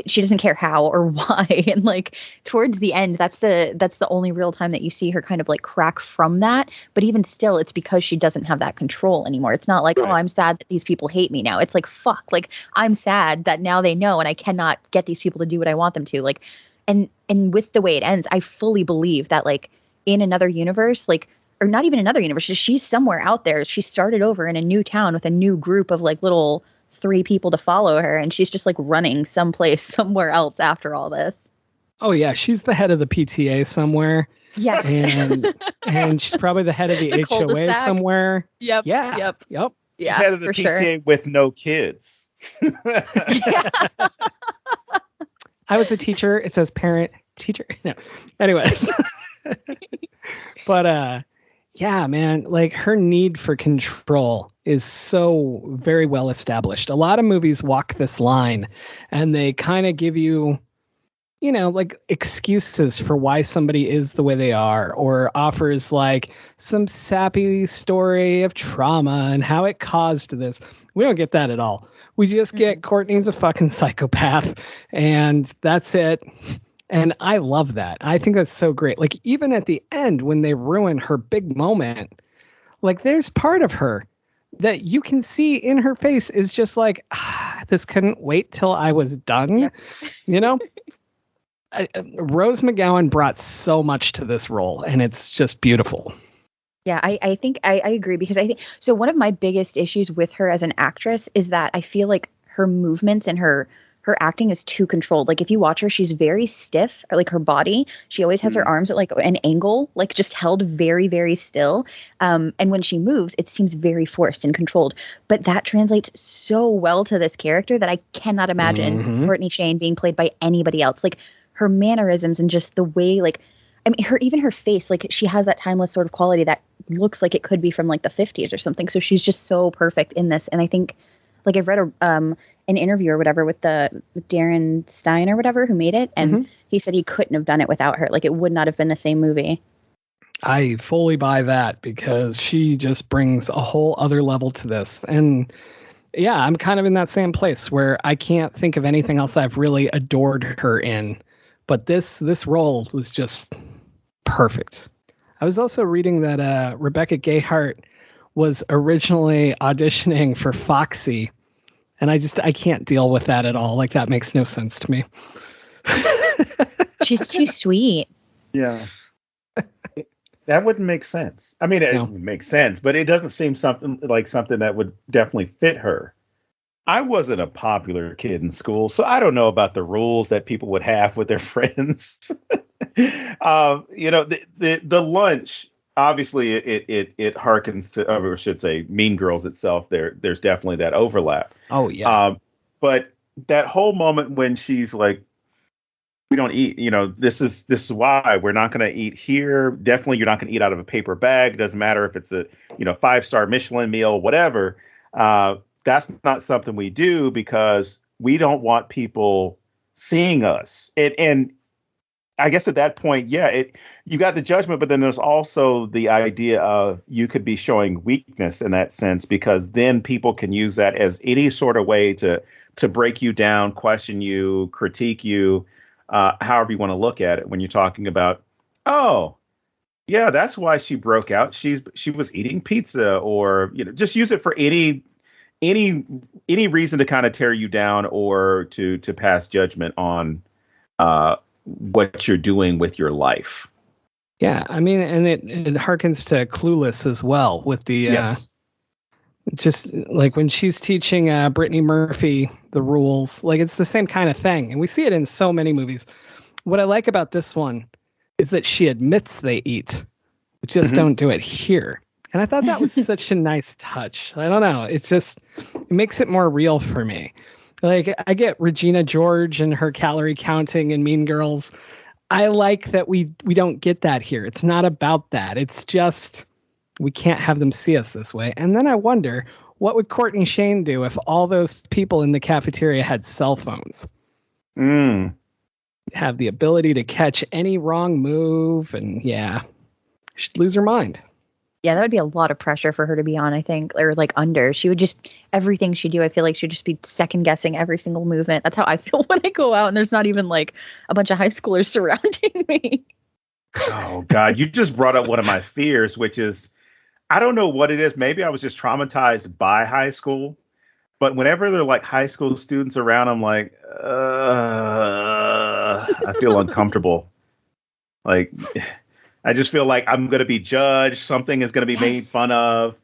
she doesn't care how or why. And like towards the end, that's the only real time that you see her kind of like crack from that. But even still, it's because she doesn't have that control anymore. It's not like, oh, I'm sad that these people hate me now. It's like, fuck, like I'm sad that now they know, and I cannot get these people to do what I want them to. Like, and with the way it ends, I fully believe that like in another universe, like, or not even another universe, she's somewhere out there. She started over in a new town with a new group of like little 3 people to follow her, and she's just like running someplace somewhere else after all this. Oh yeah, she's the head of the PTA somewhere. Yes. And she's probably the head of the HOA cul-de-sac somewhere. Yep. Yeah. Yep. Yeah, she's head of the PTA with no kids. I was a teacher. It says parent teacher. No. Anyways. But yeah, man, like her need for control is so very well established. A lot of movies walk this line, and they kind of give you, like excuses for why somebody is the way they are, or offers like some sappy story of trauma and how it caused this. We don't get that at all. We just get Courtney's a fucking psychopath, and that's it. And I love that. I think that's so great. Like, even at the end, when they ruin her big moment, like there's part of her that you can see in her face is just like, this couldn't wait till I was done. Yeah. Rose McGowan brought so much to this role, and it's just beautiful. Yeah, I think I agree, because I think so. One of my biggest issues with her as an actress is that I feel like her movements and her her acting is too controlled. Like if you watch her, she's very stiff, or like her body. She always has her arms at like an angle, like just held very, very still. And when she moves, it seems very forced and controlled. But that translates so well to this character that I cannot imagine Courtney Shane being played by anybody else. Like her mannerisms and just the way, like, I mean, her face, like she has that timeless sort of quality that looks like it could be from like the 50s or something. So she's just so perfect in this. And I think, like, I've read an interview or whatever with Darren Stein or whatever who made it, and he said he couldn't have done it without her. Like, it would not have been the same movie. I fully buy that because she just brings a whole other level to this. And yeah, I'm kind of in that same place where I can't think of anything else I've really adored her in. But this role was just perfect. I was also reading that Rebecca Gerhart was originally auditioning for Foxy, and I can't deal with that at all. Like, that makes no sense to me. She's too sweet. Yeah. That wouldn't make sense. I mean, it makes sense, but it doesn't seem something that would definitely fit her. I wasn't a popular kid in school, so I don't know about the rules that people would have with their friends. The lunch, obviously it harkens to, or I should say, Mean Girls itself. There's definitely that overlap. Oh yeah. But that whole moment when she's like, we don't eat, this is why we're not going to eat here. Definitely, you're not going to eat out of a paper bag. It doesn't matter if it's a, 5-star Michelin meal, whatever. That's not something we do because we don't want people seeing us. And I guess at that point, you got the judgment, but then there's also the idea of you could be showing weakness in that sense, because then people can use that as any sort of way to break you down, question you, critique you, however you want to look at it when you're talking about, oh, yeah, that's why she broke out. She was eating pizza, or, just use it for any reason to kind of tear you down or to pass judgment on what you're doing with your life. Yeah, I mean, and it harkens to Clueless as well with the yes. Just like when she's teaching Brittany Murphy the rules, like it's the same kind of thing, and we see it in so many movies. What I like about this one is that she admits they eat, but just don't do it here. And I thought that was such a nice touch. I don't know. It makes it more real for me. Like, I get Regina George and her calorie counting in Mean Girls. I like that we don't get that here. It's not about that. It's just we can't have them see us this way. And then I wonder, what would Courtney Shane do if all those people in the cafeteria had cell phones? Have the ability to catch any wrong move, and she'd lose her mind. Yeah, that would be a lot of pressure for her to be on, I think, or like under. She would just, everything she do, I feel like she'd just be second guessing every single movement. That's how I feel when I go out and there's not even like a bunch of high schoolers surrounding me. Oh, God, you just brought up one of my fears, which is, I don't know what it is. Maybe I was just traumatized by high school. But whenever they're like high school students around, I'm like, I feel uncomfortable. Like, I just feel like I'm going to be judged. Something is going to be made fun of.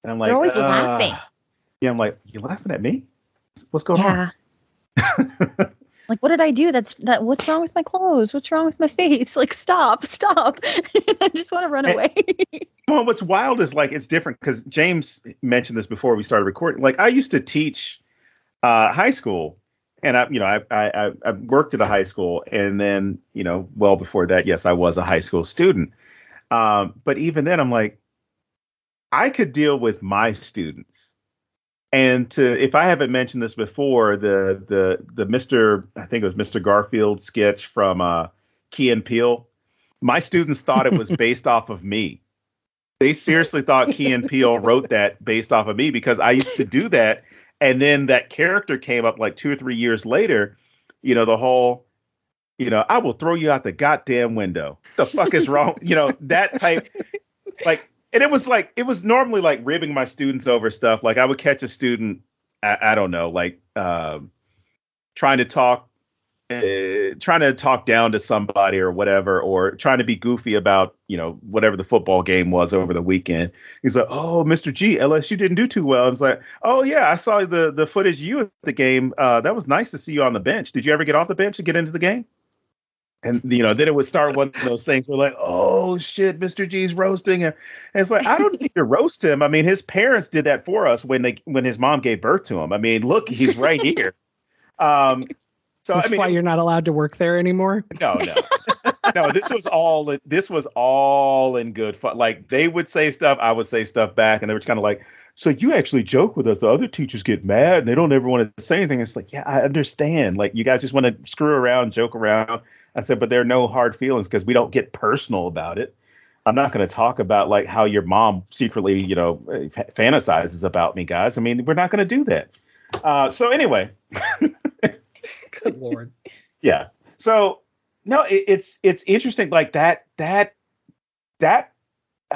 And I'm like, they're always laughing. Yeah, I'm like, you laughing at me? What's going on? Like, what did I do? What's wrong with my clothes? What's wrong with my face? Like, stop. I just want to run away. Well, what's wild is like, it's different because James mentioned this before we started recording. Like, I used to teach high school, and I worked at a high school, and then, well before that, yes, I was a high school student. But even then, I'm like, I could deal with my students. And if I haven't mentioned this before, the Mr. I think it was Mr. Garfield sketch from Key and Peele, my students thought it was based off of me. They seriously thought Key and Peele wrote that based off of me because I used to do that. And then that character came up like 2 or 3 years later, the whole, I will throw you out the goddamn window. The fuck is wrong? That type, like, and it was normally like ribbing my students over stuff. Like I would catch a student, I don't know, like trying to talk trying to talk down to somebody or whatever, or trying to be goofy about, whatever the football game was over the weekend. He's like, "Oh, Mr. G, LSU didn't do too well." I was like, "Oh yeah, I saw the footage of you at the game. That was nice to see you on the bench. Did you ever get off the bench to get into the game?" And then it would start one of those things where like, "Oh shit, Mr. G's roasting him." And it's like, I don't need to roast him. I mean, his parents did that for us when his mom gave birth to him. I mean, look, he's right here. So that's why you're not allowed to work there anymore? No. No, this was all in good fun. Like, they would say stuff, I would say stuff back, and they were kind of like, "So you actually joke with us. The other teachers get mad and they don't ever want to say anything." It's like, yeah, I understand. Like, you guys just want to screw around, joke around. I said, but there are no hard feelings because we don't get personal about it. I'm not going to talk about like how your mom secretly, fantasizes about me, guys. I mean, we're not going to do that. So anyway. Good Lord. Yeah. So no, it's interesting. Like that I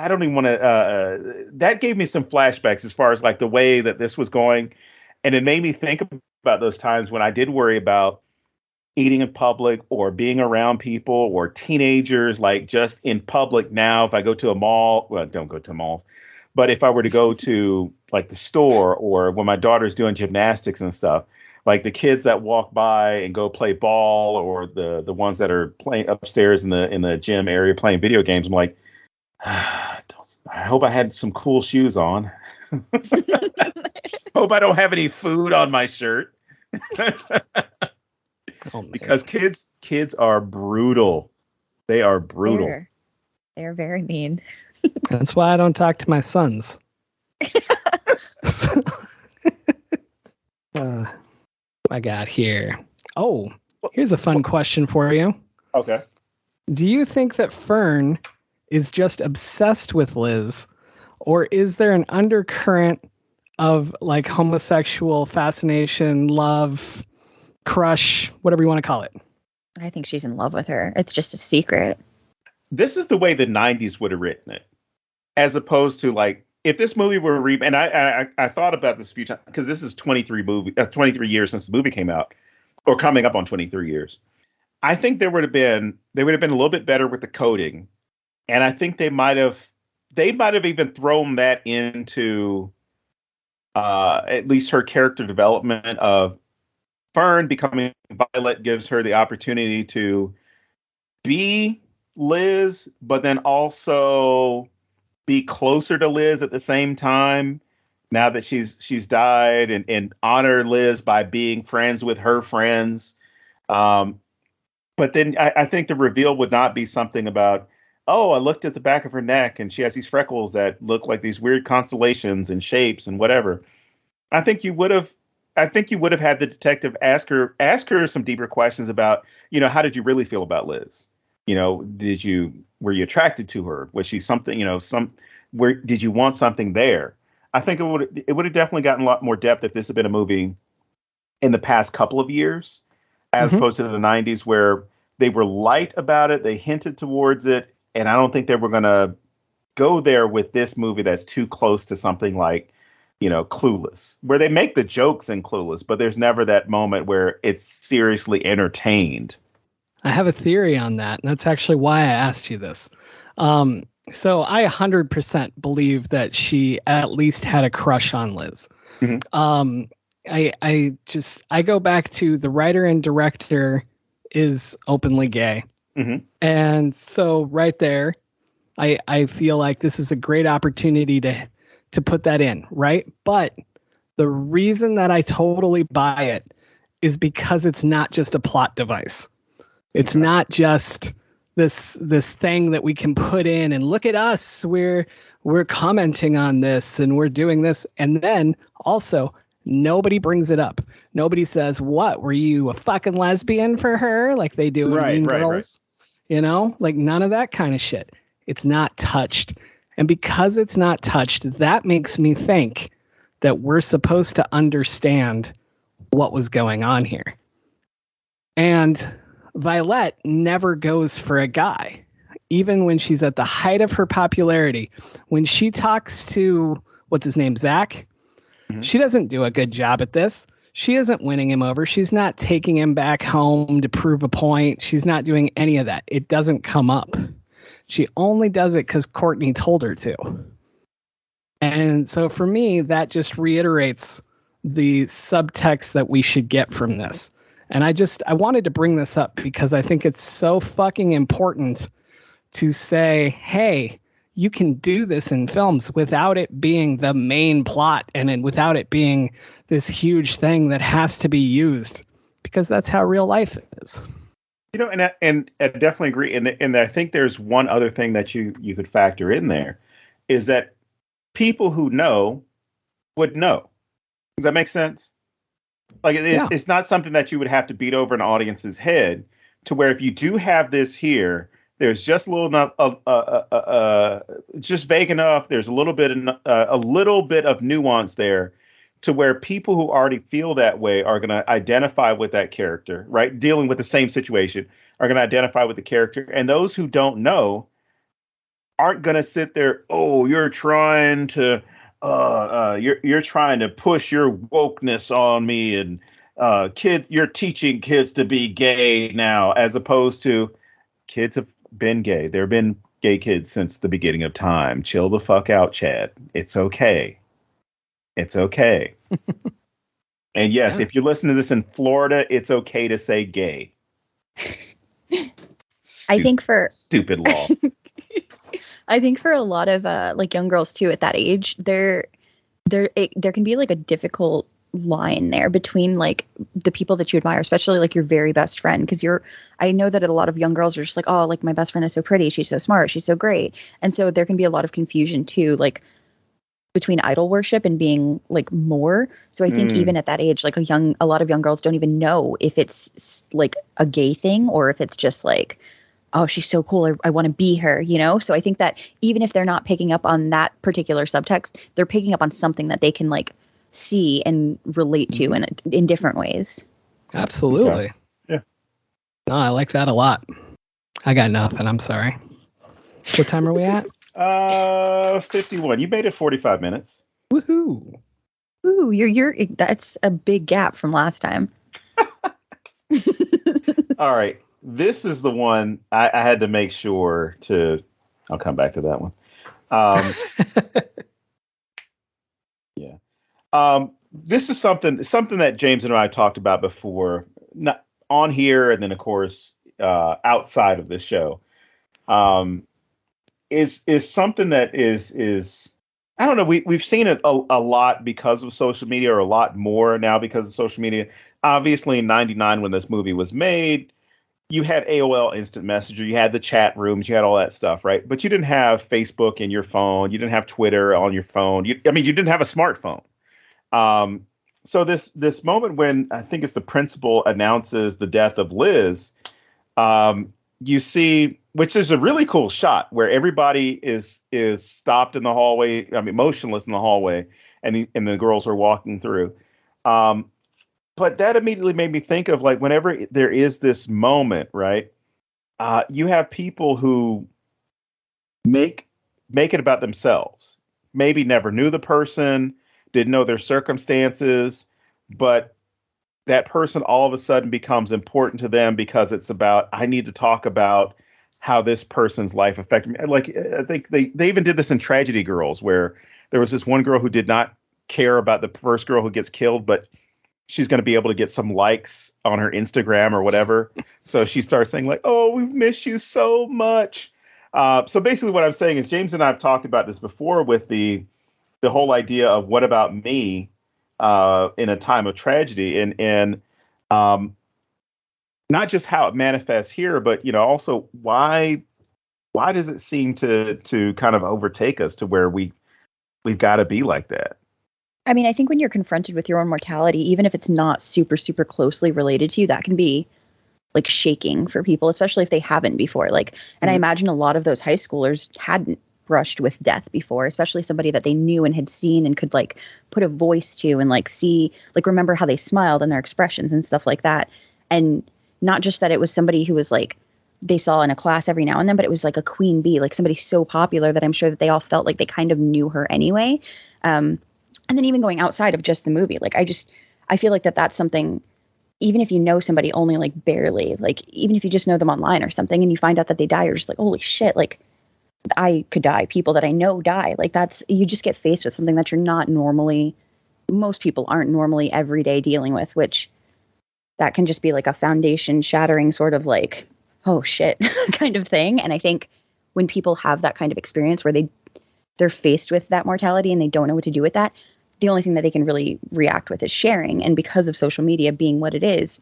don't even want to, that gave me some flashbacks as far as like the way that this was going. And it made me think about those times when I did worry about eating in public or being around people or teenagers, like just in public. Now, if I go to a mall, well, don't go to malls, but if I were to go to like the store or when my daughter's doing gymnastics and stuff, like the kids that walk by and go play ball or the ones that are playing upstairs in the gym area playing video games, I'm like, I hope I had some cool shoes on. Hope I don't have any food on my shirt. Because kids are brutal. They are brutal. They're very mean. That's why I don't talk to my sons. I got here. Oh, here's a fun question for you. Okay. Do you think that Fern is just obsessed with Liz, or is there an undercurrent of like homosexual fascination, love, crush, whatever you want to call it? I think she's in love with her. It's just a secret. This is the way the 90s would have written it, as opposed to like if this movie were and I thought about this a few times because this is 23 years since the movie came out, or coming up on 23 years. I think they would have been a little bit better with the coding, and I think they might have even thrown that into at least her character development of Fern becoming Violet gives her the opportunity to be Liz, but then also be closer to Liz at the same time. Now that she's died, and honor Liz by being friends with her friends. But then I think the reveal would not be something about, oh, I looked at the back of her neck and she has these freckles that look like these weird constellations and shapes and whatever. I think you would have had the detective ask her some deeper questions about, how did you really feel about Liz? Were you attracted to her? Was she something, where did you want something there? I think it would have definitely gotten a lot more depth if this had been a movie in the past couple of years, as opposed to the 90s where they were light about it. They hinted towards it. And I don't think they were going to go there with this movie that's too close to something like, Clueless, where they make the jokes in Clueless, but there's never that moment where it's seriously entertained. I have a theory on that, and that's actually why I asked you this. So I 100% believe that she at least had a crush on Liz. Mm-hmm. I go back to the writer and director is openly gay. Mm-hmm. And so right there, I feel like this is a great opportunity to put that in, right? But the reason that I totally buy it is because it's not just a plot device. It's not just this thing that we can put in and look at us. We're commenting on this and we're doing this. And then also nobody brings it up. Nobody says, what, were you a fucking lesbian for her? Like they do in Mean Girls, like none of that kind of shit. It's not touched. And because it's not touched, that makes me think that we're supposed to understand what was going on here. And Violet never goes for a guy, even when she's at the height of her popularity. When she talks to, what's his name, Zach, she doesn't do a good job at this. She isn't winning him over. She's not taking him back home to prove a point. She's not doing any of that. It doesn't come up. She only does it because Courtney told her to. And so for me, that just reiterates the subtext that we should get from this. And I wanted to bring this up because I think it's so fucking important to say, hey, you can do this in films without it being the main plot and without it being this huge thing that has to be used, because that's how real life is. You know, and I definitely agree. And I think there's one other thing that you could factor in there is that people who know would know. Does that make sense? Like it's not something that you would have to beat over an audience's head, to where if you do have this here, there's just a little enough of it's just vague enough. There's a little bit of nuance there, to where people who already feel that way are going to identify with that character, right? Dealing with the same situation, are going to identify with the character, and those who don't know aren't going to sit there. Oh, you're trying to push your wokeness on me, and you're teaching kids to be gay now, as opposed to kids have been gay. There have been gay kids since the beginning of time. Chill the fuck out, Chad. It's okay. It's okay. And yes, if you listen to this in Florida, it's okay to say gay. I think for stupid law. I think for a lot of like young girls too at that age, there can be like a difficult line there between like the people that you admire, especially like your very best friend, because I know that a lot of young girls are just like, oh, like my best friend is so pretty, she's so smart, she's so great, and so there can be a lot of confusion too, like between idol worship and being like more. So I think even at that age, like a lot of young girls don't even know if it's like a gay thing or if it's just like, oh, she's so cool, I want to be her, you know? So I think that even if they're not picking up on that particular subtext, they're picking up on something that they can like see and relate to in different ways. Absolutely. Yeah. No, I like that a lot. I got nothing. I'm sorry. What time are we at? 51. You made it 45 minutes. Woohoo. Ooh, that's a big gap from last time. All right. This is the one I had to make sure to. I'll come back to that one. Yeah. This is something that James and I talked about before, not on here, and then of course outside of this show. Is something that is I don't know. We've seen it a lot because of social media, or a lot more now because of social media. Obviously, in '99 when this movie was made, you had AOL Instant Messenger, you had the chat rooms, you had all that stuff, right? But you didn't have Facebook in your phone, you didn't have Twitter on your phone. You didn't have a smartphone. So this moment when I think it's the principal announces the death of Liz, you see, which is a really cool shot where everybody is stopped in the hallway, motionless in the hallway, and the girls are walking through. But that immediately made me think of like whenever there is this moment, right? You have people who make it about themselves. Maybe never knew the person, didn't know their circumstances, but that person all of a sudden becomes important to them because it's about, I need to talk about how this person's life affected me. Like, I think they even did this in Tragedy Girls, where there was this one girl who did not care about the first girl who gets killed, but she's going to be able to get some likes on her Instagram or whatever. So she starts saying like, oh, we miss you so much. So basically what I'm saying is James and I have talked about this before with the whole idea of what about me in a time of tragedy, and not just how it manifests here, but also why does it seem to kind of overtake us to where we've got to be like that? I mean, I think when you're confronted with your own mortality, even if it's not super, super closely related to you, that can be like shaking for people, especially if they haven't before. Like, and I imagine a lot of those high schoolers hadn't brushed with death before, especially somebody that they knew and had seen and could like put a voice to and like see, like remember how they smiled and their expressions and stuff like that. And not just that it was somebody who was like they saw in a class every now and then, but it was like a queen bee, like somebody so popular that I'm sure that they all felt like they kind of knew her anyway. And then even going outside of just the movie, like I I feel like that's something, even if you know somebody only like barely, like even if you just know them online or something and you find out that they die, you're just like, holy shit, like I could die. People that I know die. Like you just get faced with something that you're not normally, most people aren't normally every day dealing with, which that can just be like a foundation shattering sort of like, oh shit kind of thing. And I think when people have that kind of experience where they're faced with that mortality and they don't know what to do with that, the only thing that they can really react with is sharing. And because of social media being what it is,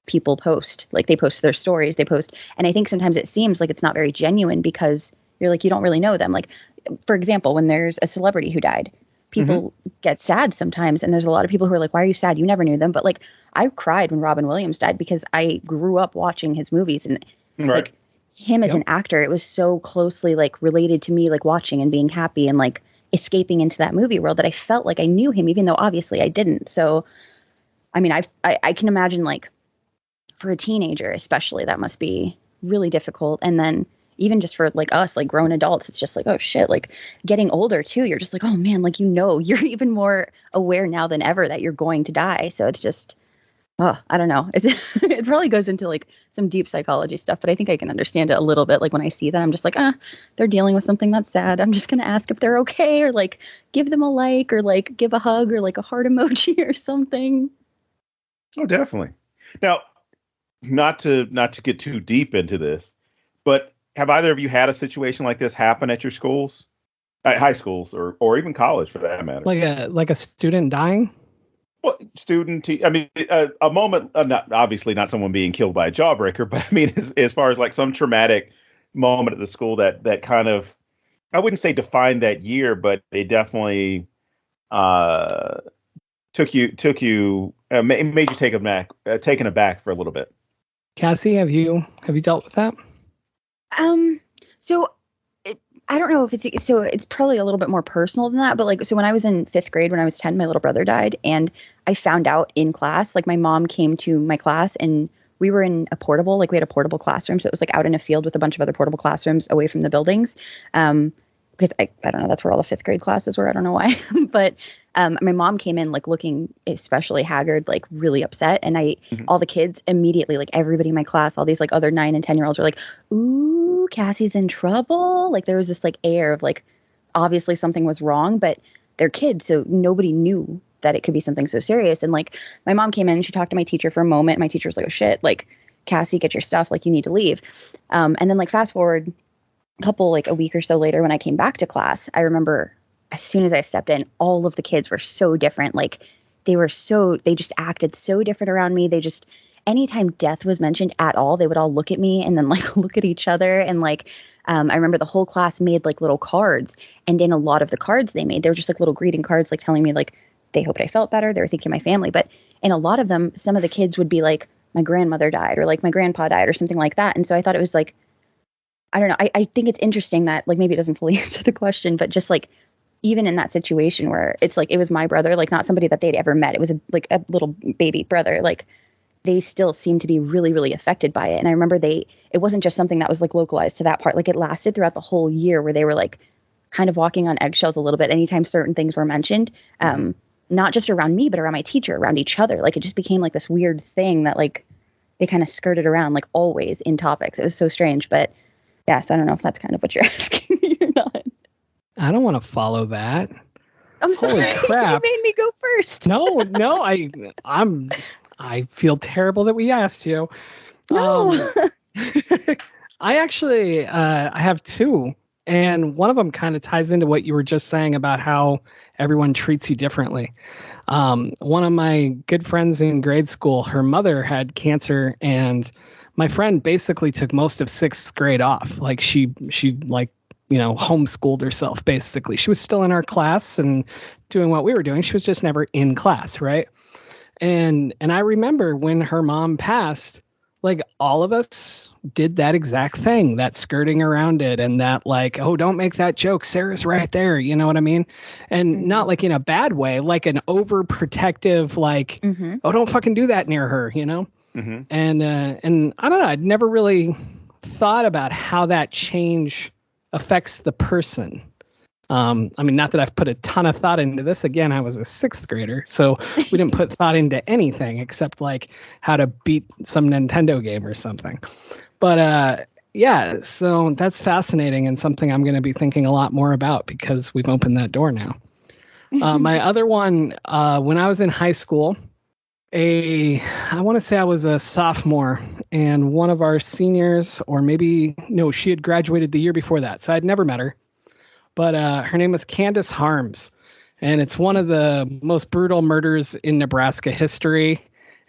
people post, like they post their stories, they post. And I think sometimes it seems like it's not very genuine because you're like, you don't really know them. Like, for example, when there's a celebrity who died, people get sad sometimes. And there's a lot of people who are like, why are you sad? You never knew them. But like, I cried when Robin Williams died because I grew up watching his movies and like him as an actor, it was so closely like related to me, like watching and being happy and like escaping into that movie world that I felt like I knew him, even though obviously I didn't. So, I mean, I can imagine like for a teenager, especially, that must be really difficult. And then even just for like us, like grown adults, it's just like, oh shit, like getting older too. You're just like, oh man, like, you're even more aware now than ever that you're going to die. So it's just, oh, I don't know. It probably goes into like some deep psychology stuff, but I think I can understand it a little bit. Like when I see that, I'm just like, they're dealing with something that's sad. I'm just going to ask if they're okay, or like give them a like, or like give a hug, or like a heart emoji or something. Oh, definitely. Now, not to get too deep into this, but have either of you had a situation like this happen at your schools, high schools, or even college for that matter? Like a student dying? Well, I mean, a moment, not obviously not someone being killed by a jawbreaker, but I mean, as far as like some traumatic moment at the school that kind of, I wouldn't say defined that year, but it definitely took you made you taken aback for a little bit. Cassie, have you dealt with that? So I don't know if it's probably a little bit more personal than that, but like, so when I was in 5th grade, when I was 10, my little brother died, and I found out in class, like my mom came to my class and we were in we had a portable classroom. So it was like out in a field with a bunch of other portable classrooms away from the buildings. Because I don't know, that's where all the 5th grade classes were. I don't know why, but my mom came in like looking especially haggard, like really upset. And all the kids immediately, like everybody in my class, all these like other 9 and 10-year-olds were like, ooh, Cassie's in trouble. Like there was this like air of like, obviously something was wrong, but they're kids. So nobody knew that it could be something so serious. And like my mom came in and she talked to my teacher for a moment. My teacher was like, oh shit, like Cassie, get your stuff. Like you need to leave. And then like fast forward a week or so later when I came back to class, I remember as soon as I stepped in, all of the kids were so different. Like they just acted so different around me. Anytime death was mentioned at all, they would all look at me and then like look at each other. And like, I remember the whole class made like little cards, and in a lot of the cards they made, they were just like little greeting cards, like telling me like they hoped I felt better. They were thinking of my family. But in a lot of them, some of the kids would be like, my grandmother died, or like my grandpa died, or something like that. And so I thought it was like, I don't know. I think it's interesting that like maybe it doesn't fully answer the question, but just like even in that situation where it's like it was my brother, like not somebody that they'd ever met. It was like a little baby brother. Like they still seemed to be really, really affected by it. And I remember it wasn't just something that was like localized to that part. Like it lasted throughout the whole year where they were like kind of walking on eggshells a little bit anytime certain things were mentioned. Not just around me, but around my teacher, around each other. Like it just became like this weird thing that like they kind of skirted around like always in topics. It was so strange, but yeah, so I don't know if that's kind of what you're asking me or not. I don't want to follow that. I'm sorry. Holy crap. You made me go first. No, I feel terrible that we asked you. No. I actually I have 2, and one of them kind of ties into what you were just saying about how everyone treats you differently. One of my good friends in grade school, her mother had cancer, and my friend basically took most of 6th grade off. Like she like, homeschooled herself, basically. She was still in our class and doing what we were doing. She was just never in class, right? And I remember when her mom passed, like all of us did that exact thing, that skirting around it, and that like, oh, don't make that joke, Sarah's right there, you know what I mean? And not like in a bad way, like an overprotective, like, oh, don't fucking do that near her, And I don't know, I'd never really thought about how that change affects the person. I mean, not that I've put a ton of thought into this. Again, I was a sixth grader, so we didn't put thought into anything except like how to beat some Nintendo game or something. But yeah, so that's fascinating and something I'm going to be thinking a lot more about because we've opened that door now. My other one, when I was in high school, I want to say I was a sophomore, and one of our seniors, or maybe, no, she had graduated the year before that, so I'd never met her. But her name was Candace Harms, and it's one of the most brutal murders in Nebraska history.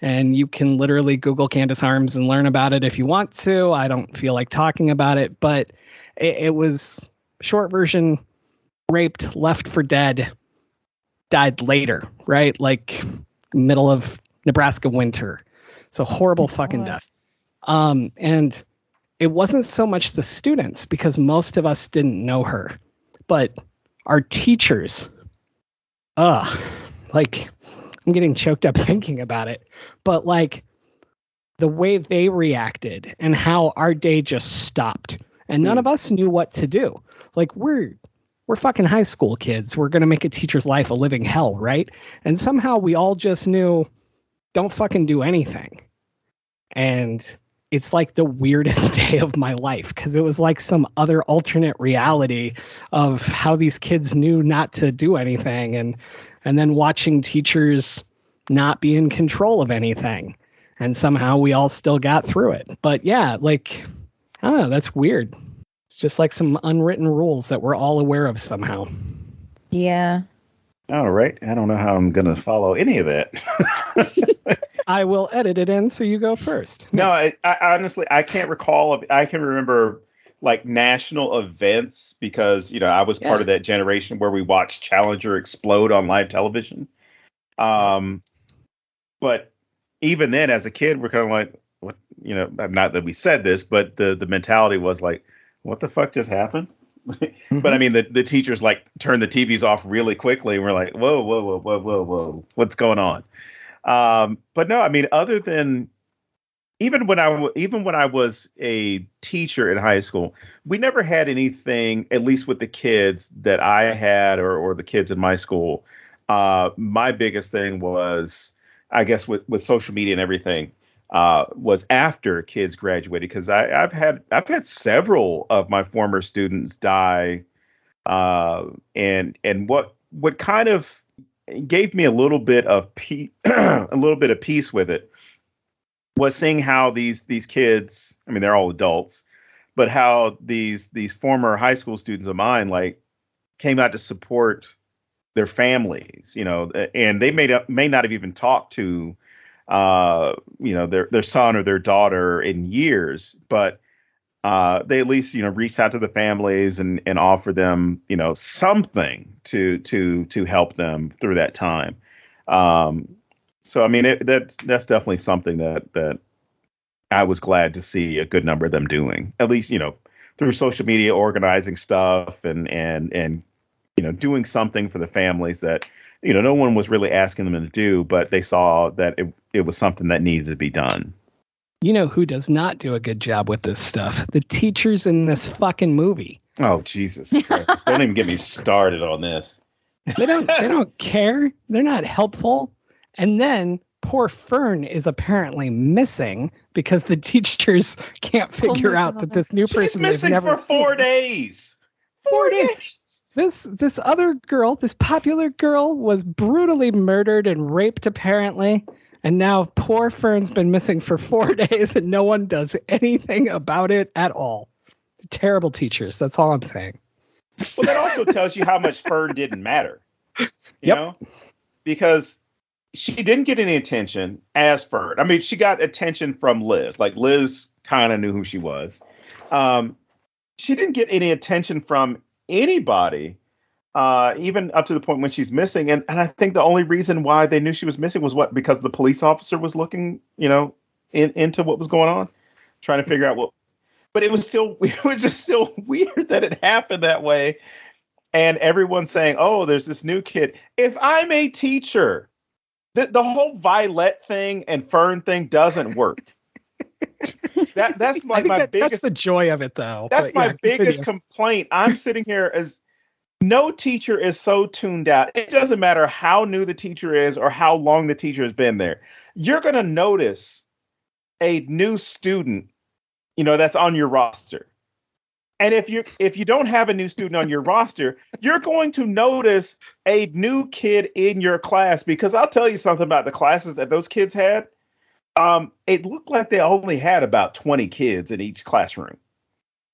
And you can literally Google Candace Harms and learn about it if you want to. I don't feel like talking about it, but it was, short version, raped, left for dead, died later, right? Like middle of Nebraska winter. So horrible fucking death. And it wasn't so much the students because most of us didn't know her, but our teachers. Like I'm getting choked up thinking about it, but like the way they reacted and how our day just stopped and none of us knew what to do. Like we're fucking high school kids. We're going to make a teacher's life a living hell, right? And somehow we all just knew, don't fucking do anything. And it's like the weirdest day of my life because it was like some other alternate reality of how these kids knew not to do anything and then watching teachers not be in control of anything. And somehow we all still got through it. But yeah, like, I don't know, that's weird. It's just like some unwritten rules that we're all aware of somehow. Yeah. All right. I don't know how I'm going to follow any of that. I will edit it in so you go first. No, I honestly, I can't recall. I can remember like national events because, you know, I was part of that generation where we watched Challenger explode on live television. But even then, as a kid, we're kind of like, what, you know, not that we said this, but the mentality was like, what the fuck just happened? But I mean, the teachers like turned the TVs off really quickly. And we're like, whoa, what's going on? But no, I mean, other than even when I was a teacher in high school, we never had anything, at least with the kids that I had or the kids in my school. My biggest thing was, I guess, with social media and everything, was after kids graduated, because I've had several of my former students die, and what kind of gave me a little bit of peace with it was seeing how these kids, I mean, they're all adults, but how these former high school students of mine like came out to support their families, you know, and they may not have even talked to you know, their son or their daughter in years, but they at least, you know, reached out to the families and offer them, you know, something to help them through that time. So, I mean, that's definitely something that I was glad to see a good number of them doing, at least, you know, through social media, organizing stuff and, you know, doing something for the families that, you know, no one was really asking them to do, but they saw that it was something that needed to be done. You know who does not do a good job with this stuff? The teachers in this fucking movie. Oh, Jesus Christ. Don't even get me started on this. They don't care. They're not helpful. And then poor Fern is apparently missing because the teachers can't figure out that this new person is missing for 4 days. 4 days. This other girl, this popular girl, was brutally murdered and raped apparently. And now poor Fern's been missing for 4 days and no one does anything about it at all. Terrible teachers. That's all I'm saying. Well, that also tells you how much Fern didn't matter. You know? Because she didn't get any attention as Fern. I mean, she got attention from Liz. Like, Liz kind of knew who she was. She didn't get any attention from anybody, even up to the point when she's missing. And I think the only reason why they knew she was missing was because the police officer was looking, you know, into what was going on, trying to figure out what. But it was just still weird that it happened that way. And everyone's saying, oh, there's this new kid. If I'm a teacher, the whole Violet thing and Fern thing doesn't work. That's my biggest. That's the joy of it, though. That's my biggest complaint. I'm sitting here as No teacher is so tuned out. It doesn't matter how new the teacher is or how long the teacher has been there. You're going to notice a new student, that's on your roster. And if you don't have a new student on your roster, you're going to notice a new kid in your class, because I'll tell you something about the classes that those kids had. It looked like they only had about 20 kids in each classroom.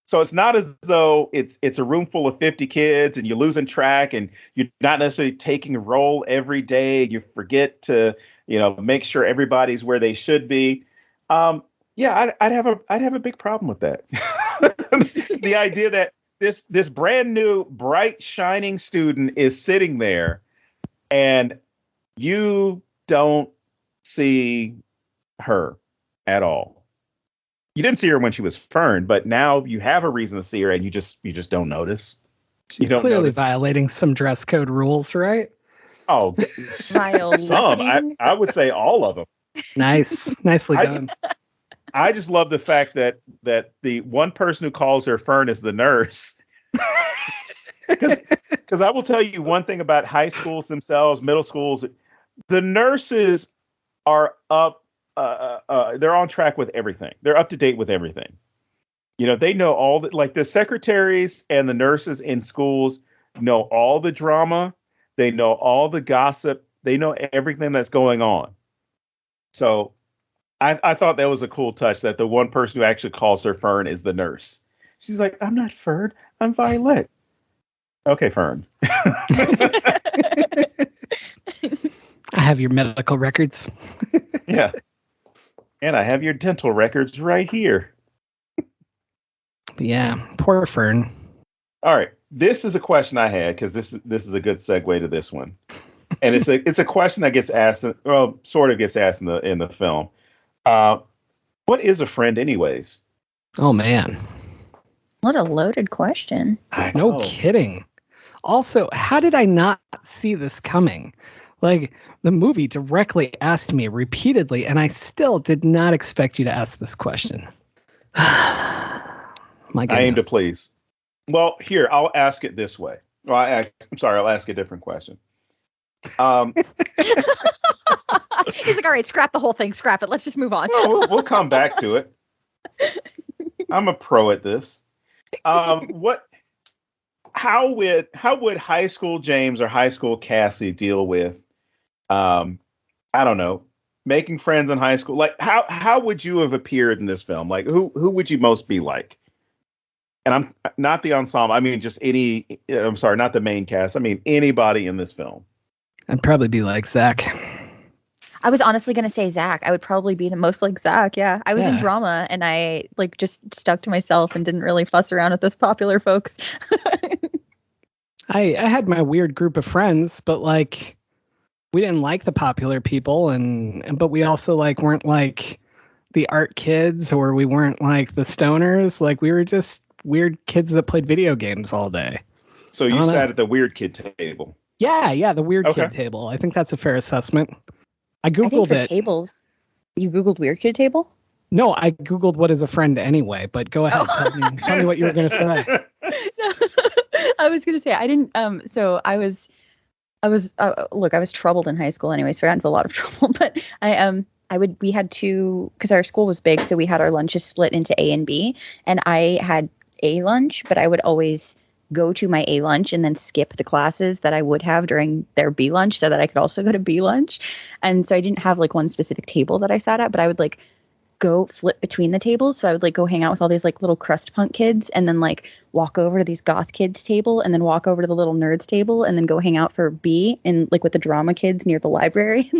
So it's not as though it's a room full of 50 kids and you're losing track and you're not necessarily taking a roll every day. You forget to, make sure everybody's where they should be. I'd have a big problem with that. The idea that this brand new, bright, shining student is sitting there and you don't see her at all. You didn't see her when she was Fern, but now you have a reason to see her, and you just don't notice. She's clearly violating some dress code rules, right? Oh, some. I would say all of them. Nicely done. I just love the fact that the one person who calls her Fern is the nurse. Because I will tell you one thing about high schools themselves, middle schools, the nurses are up. They're on track with everything. They're up to date with everything. They know all the secretaries and the nurses in schools know all the drama. They know all the gossip. They know everything that's going on. So I thought that was a cool touch that the one person who actually calls her Fern is the nurse. She's like, I'm not Fern, I'm Violet. Okay, Fern. I have your medical records. Yeah. And I have your dental records right here. Yeah, poor Fern. All right. This is a question I had, because this is a good segue to this one. And it's a question that gets asked, sort of gets asked in the film. What is a friend anyways? Oh, man. What a loaded question. No kidding. Also, how did I not see this coming? Like, the movie directly asked me repeatedly, and I still did not expect you to ask this question. My goodness. I aim to please. Well, here, I'll ask it this way. Well, I'm sorry, I'll ask a different question. He's like, all right, scrap the whole thing. Scrap it. Let's just move on. Well, we'll come back to it. I'm a pro at this. How would high school James or high school Cassie deal with, I don't know, making friends in high school? Like, how would you have appeared in this film? Like, who would you most be like? And I'm not the ensemble. I mean, just I'm sorry, not the main cast. I mean, anybody in this film. I'd probably be like Zach. I was honestly going to say Zach. I would probably be the most like Zach. Yeah. I was in drama and I just stuck to myself and didn't really fuss around with those popular folks. I had my weird group of friends, but we didn't like the popular people but we also weren't like the art kids, or we weren't like the stoners. We were just weird kids that played video games all day. So you sat at the weird kid table. Yeah, the weird kid table. I think that's a fair assessment. I Googled it. Tables. You Googled weird kid table? No, I Googled what is a friend anyway, but go ahead. Tell me what you were going to say. I was going to say, I didn't, so I was troubled in high school anyway, so I got into a lot of trouble, but we had because our school was big, so we had our lunches split into A and B, and I had A lunch, but I would always go to my A lunch and then skip the classes that I would have during their B lunch so that I could also go to B lunch. And so I didn't have one specific table that I sat at, but I would go flip between the tables. So I would go hang out with all these little crust punk kids, and then walk over to these goth kids table, and then walk over to the little nerds table, and then go hang out for B and with the drama kids near the library.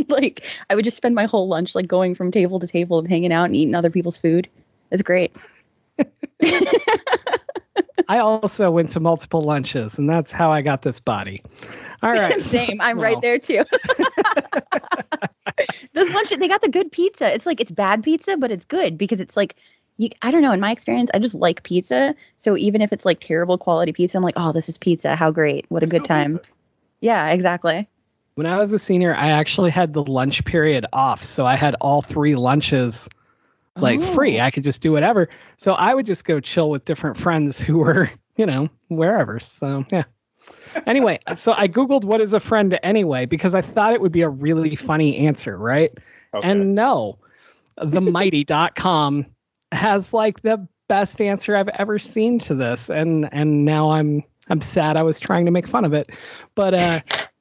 I would just spend my whole lunch going from table to table and hanging out and eating other people's food. It's great. I also went to multiple lunches, and that's how I got this body. All right. Same. I'm right there too. This lunch, they got the good pizza. It's bad pizza, but it's good because it's I don't know. In my experience, I just like pizza. So even if it's terrible quality pizza, I'm like, oh, this is pizza. How great. What a good time. Pizza. Yeah, exactly. When I was a senior, I actually had the lunch period off. So I had all 3 lunches free. I could just do whatever. So I would just go chill with different friends who were, wherever. So, yeah. Anyway, so I Googled what is a friend anyway, because I thought it would be a really funny answer, right? Okay. And no, themighty.com has like the best answer I've ever seen to this. And now I'm sad I was trying to make fun of it. But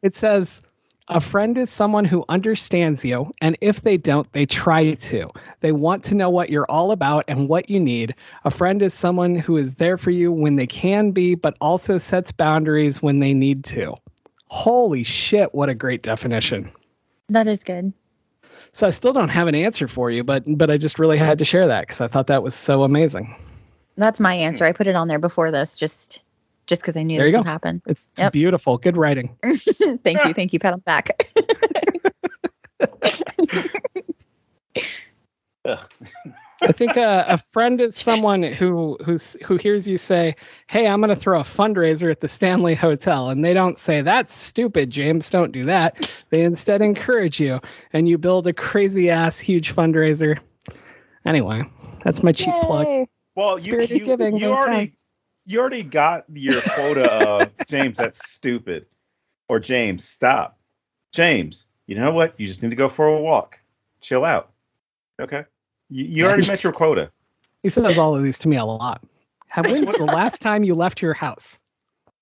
it says, a friend is someone who understands you, and if they don't, they try to. They want to know what you're all about and what you need. A friend is someone who is there for you when they can be, but also sets boundaries when they need to. Holy shit, what a great definition. That is good. So I still don't have an answer for you, but I just really had to share that because I thought that was so amazing. That's my answer. I put it on there before this, just because I knew this would happen. It's beautiful. Good writing. Thank you. Pat on the back. I think a friend is someone who hears you say, "Hey, I'm going to throw a fundraiser at the Stanley Hotel," and they don't say, "That's stupid, James. Don't do that." They instead encourage you, and you build a crazy ass huge fundraiser. Anyway, that's my cheap plug. Well, you already got your quota of James. That's stupid, or James, stop. James, you know what? You just need to go for a walk. Chill out. Okay. You already met your quota. He says all of these to me a lot. When's the last time you left your house?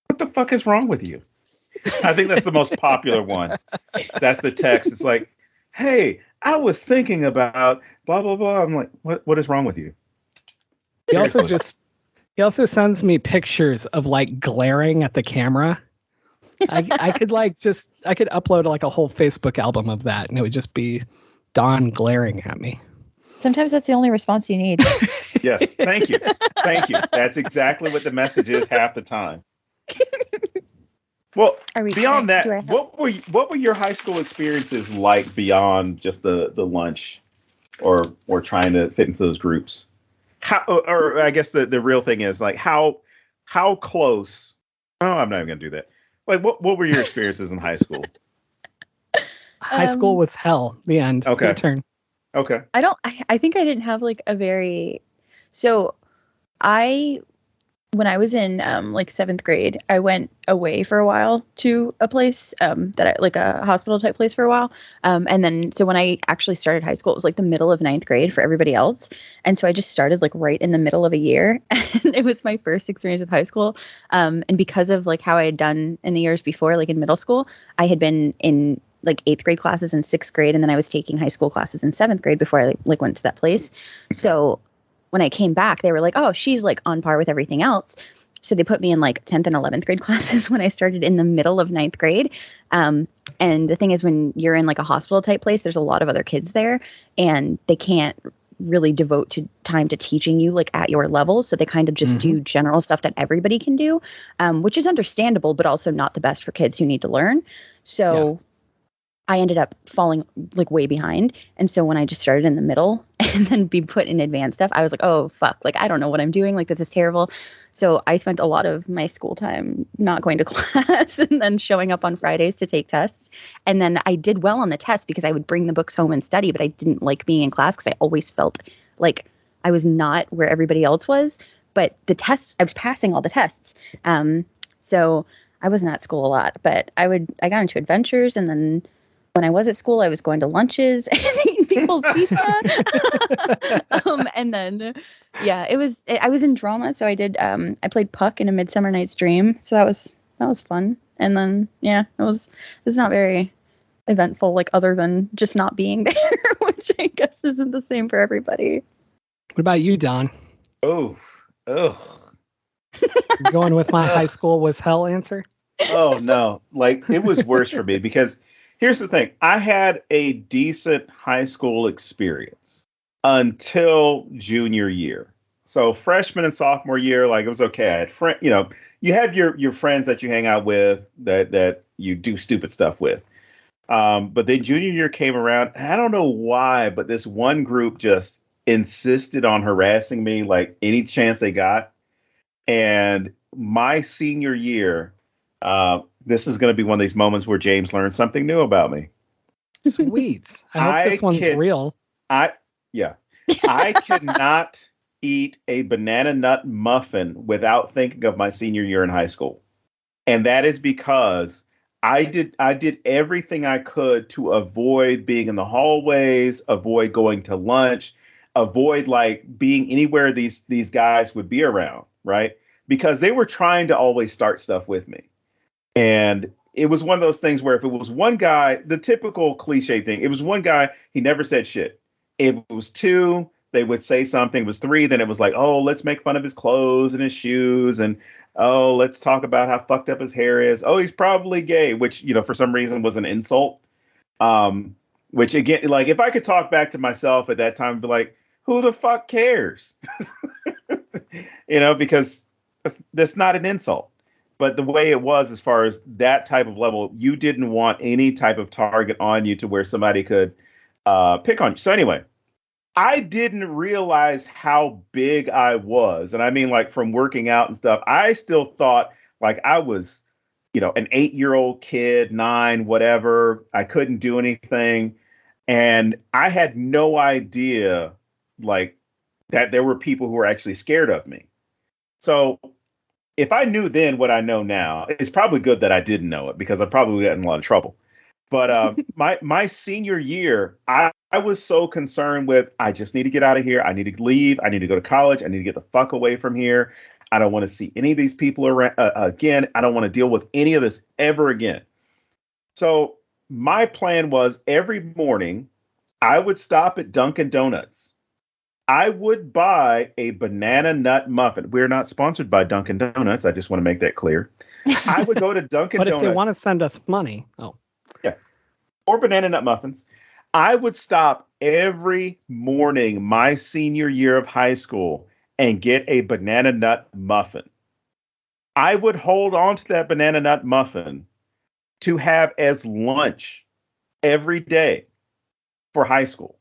What the fuck is wrong with you? I think that's the most popular one. That's the text. It's like, hey, I was thinking about blah, blah, blah. I'm like, what is wrong with you? He also sends me pictures of like glaring at the camera. I could upload like a whole Facebook album of that, and it would just be Don glaring at me. Sometimes that's the only response you need. Yes. Thank you. That's exactly what the message is half the time. Well, beyond that, what were your high school experiences like beyond just the lunch or trying to fit into those groups? Or I guess the real thing is like how close. Oh, I'm not even gonna do that. Like what were your experiences in high school? High school was hell. The end. Okay. Your turn. Okay. I think I didn't have like when I was in like 7th grade, I went away for a while to a place like a hospital type place for a while. And then so when I actually started high school, it was like the middle of 9th grade for everybody else. And so I just started like right in the middle of a year. And it was my first experience with high school. And because of like how I had done in the years before, like in middle school, I had been in like 8th grade classes in 6th grade. And then I was taking high school classes in 7th grade before I like went to that place. So when I came back, they were like, oh, she's like on par with everything else. So they put me in like 10th and 11th grade classes when I started in the middle of 9th grade. And the thing is, when you're in like a hospital type place, there's a lot of other kids there and they can't really devote time to teaching you like at your level. So they kind of just do general stuff that everybody can do, which is understandable, but also not the best for kids who need to learn. So I ended up falling like way behind. And so when I just started in the middle and then be put in advanced stuff, I was like, oh, fuck, like, I don't know what I'm doing. Like, this is terrible. So I spent a lot of my school time not going to class and then showing up on Fridays to take tests. And then I did well on the test because I would bring the books home and study, but I didn't like being in class because I always felt like I was not where everybody else was. But the tests, I was passing all the tests. So I wasn't at school a lot, but I got into adventures, and then when I was at school, I was going to lunches and eating people's pizza. And then, I was in drama. So I did, I played Puck in A Midsummer Night's Dream. So that was fun. And then, it's not very eventful, like other than just not being there, which I guess isn't the same for everybody. What about you, Don? Oh. Going with my high school was hell answer? Oh, no. Like, it was worse for me because here's the thing. I had a decent high school experience until junior year. So freshman and sophomore year, like, it was okay. I had you have your friends that you hang out with that you do stupid stuff with. But then junior year came around. I don't know why, but this one group just insisted on harassing me like any chance they got. And my senior year, this is going to be one of these moments where James learns something new about me. Sweet. I hope this one's real. I could not eat a banana nut muffin without thinking of my senior year in high school. And that is because I did everything I could to avoid being in the hallways, avoid going to lunch, avoid like being anywhere these guys would be around, right? Because they were trying to always start stuff with me. And it was one of those things where if it was one guy, the typical cliche thing, it was one guy, he never said shit. If it was two, they would say something. It was three, then it was like, oh, let's make fun of his clothes and his shoes. And oh, let's talk about how fucked up his hair is. Oh, he's probably gay, which, for some reason was an insult. Which again, like if I could talk back to myself at that time, I'd be like, who the fuck cares? Because that's not an insult. But the way it was, as far as that type of level, you didn't want any type of target on you to where somebody could pick on you. So anyway, I didn't realize how big I was. And I mean, like from working out and stuff, I still thought like I was, an 8-year-old kid, 9, whatever. I couldn't do anything. And I had no idea like that there were people who were actually scared of me. So if I knew then what I know now, it's probably good that I didn't know it because I probably got in a lot of trouble. But my senior year, I was so concerned with, I just need to get out of here. I need to leave. I need to go to college. I need to get the fuck away from here. I don't want to see any of these people around again. I don't want to deal with any of this ever again. So my plan was every morning I would stop at Dunkin' Donuts. I would buy a banana nut muffin. We're not sponsored by Dunkin' Donuts. I just want to make that clear. I would go to Dunkin' But Donuts. if they want to send us money, yeah, or banana nut muffins. I would stop every morning my senior year of high school and get a banana nut muffin. I would hold on to that banana nut muffin to have as lunch every day for high school.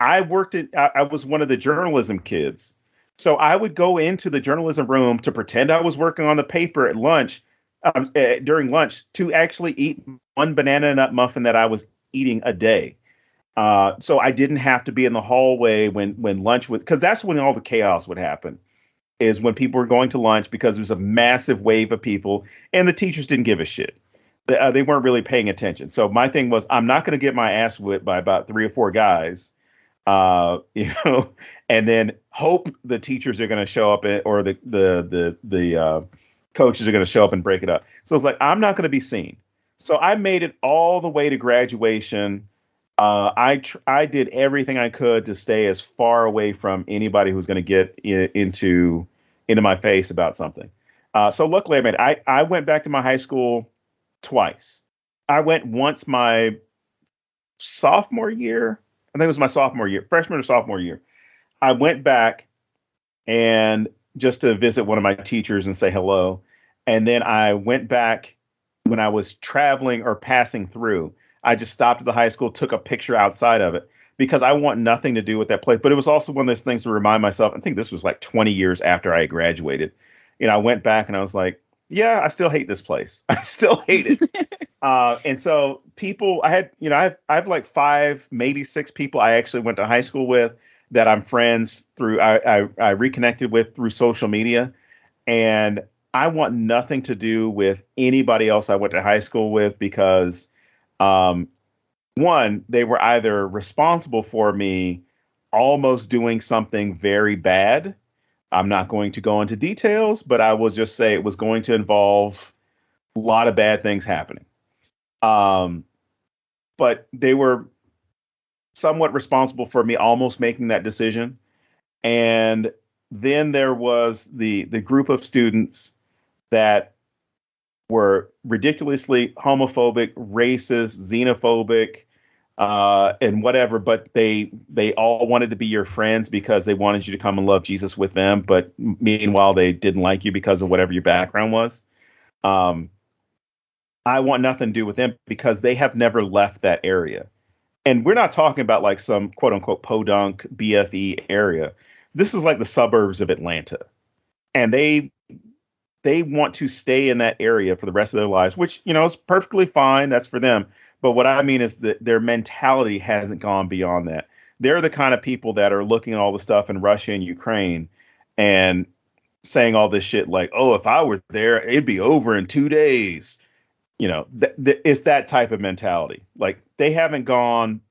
I was one of the journalism kids. So I would go into the journalism room to pretend I was working on the paper at lunch, during lunch, to actually eat one banana nut muffin that I was eating a day. So I didn't have to be in the hallway when lunch would, because that's when all the chaos would happen, is when people were going to lunch because there was a massive wave of people and the teachers didn't give a shit. They weren't really paying attention. So my thing was, I'm not going to get my ass whipped by about 3 or 4 guys, and then hope the teachers are going to show up or the coaches are going to show up and break it up. So it's like, I'm not going to be seen. So I made it all the way to graduation. I did everything I could to stay as far away from anybody who's going to get into my face about something. So luckily, I went back to my high school twice. I went once my sophomore year. I think it was my sophomore year, freshman or sophomore year. I went back and just to visit one of my teachers and say hello. And then I went back when I was traveling or passing through. I just stopped at the high school, took a picture outside of it because I want nothing to do with that place. But it was also one of those things to remind myself. I think this was like 20 years after I graduated. I went back and I was like, yeah, I still hate this place. I still hate it. And so people, I have like 5, maybe 6 people I actually went to high school with that I'm friends through. I reconnected with through social media, and I want nothing to do with anybody else I went to high school with because, one, they were either responsible for me almost doing something very bad. I'm not going to go into details, but I will just say it was going to involve a lot of bad things happening. But they were somewhat responsible for me almost making that decision. And then there was the group of students that were ridiculously homophobic, racist, xenophobic, and whatever, but they all wanted to be your friends because they wanted you to come and love Jesus with them. But meanwhile, they didn't like you because of whatever your background was. I want nothing to do with them because they have never left that area. And we're not talking about like some quote unquote podunk BFE area. This is like the suburbs of Atlanta. And they want to stay in that area for the rest of their lives, which, is perfectly fine. That's for them. But what I mean is that their mentality hasn't gone beyond that. They're the kind of people that are looking at all the stuff in Russia and Ukraine and saying all this shit like, oh, if I were there, it'd be over in 2 days. It's that type of mentality. Like, they haven't gone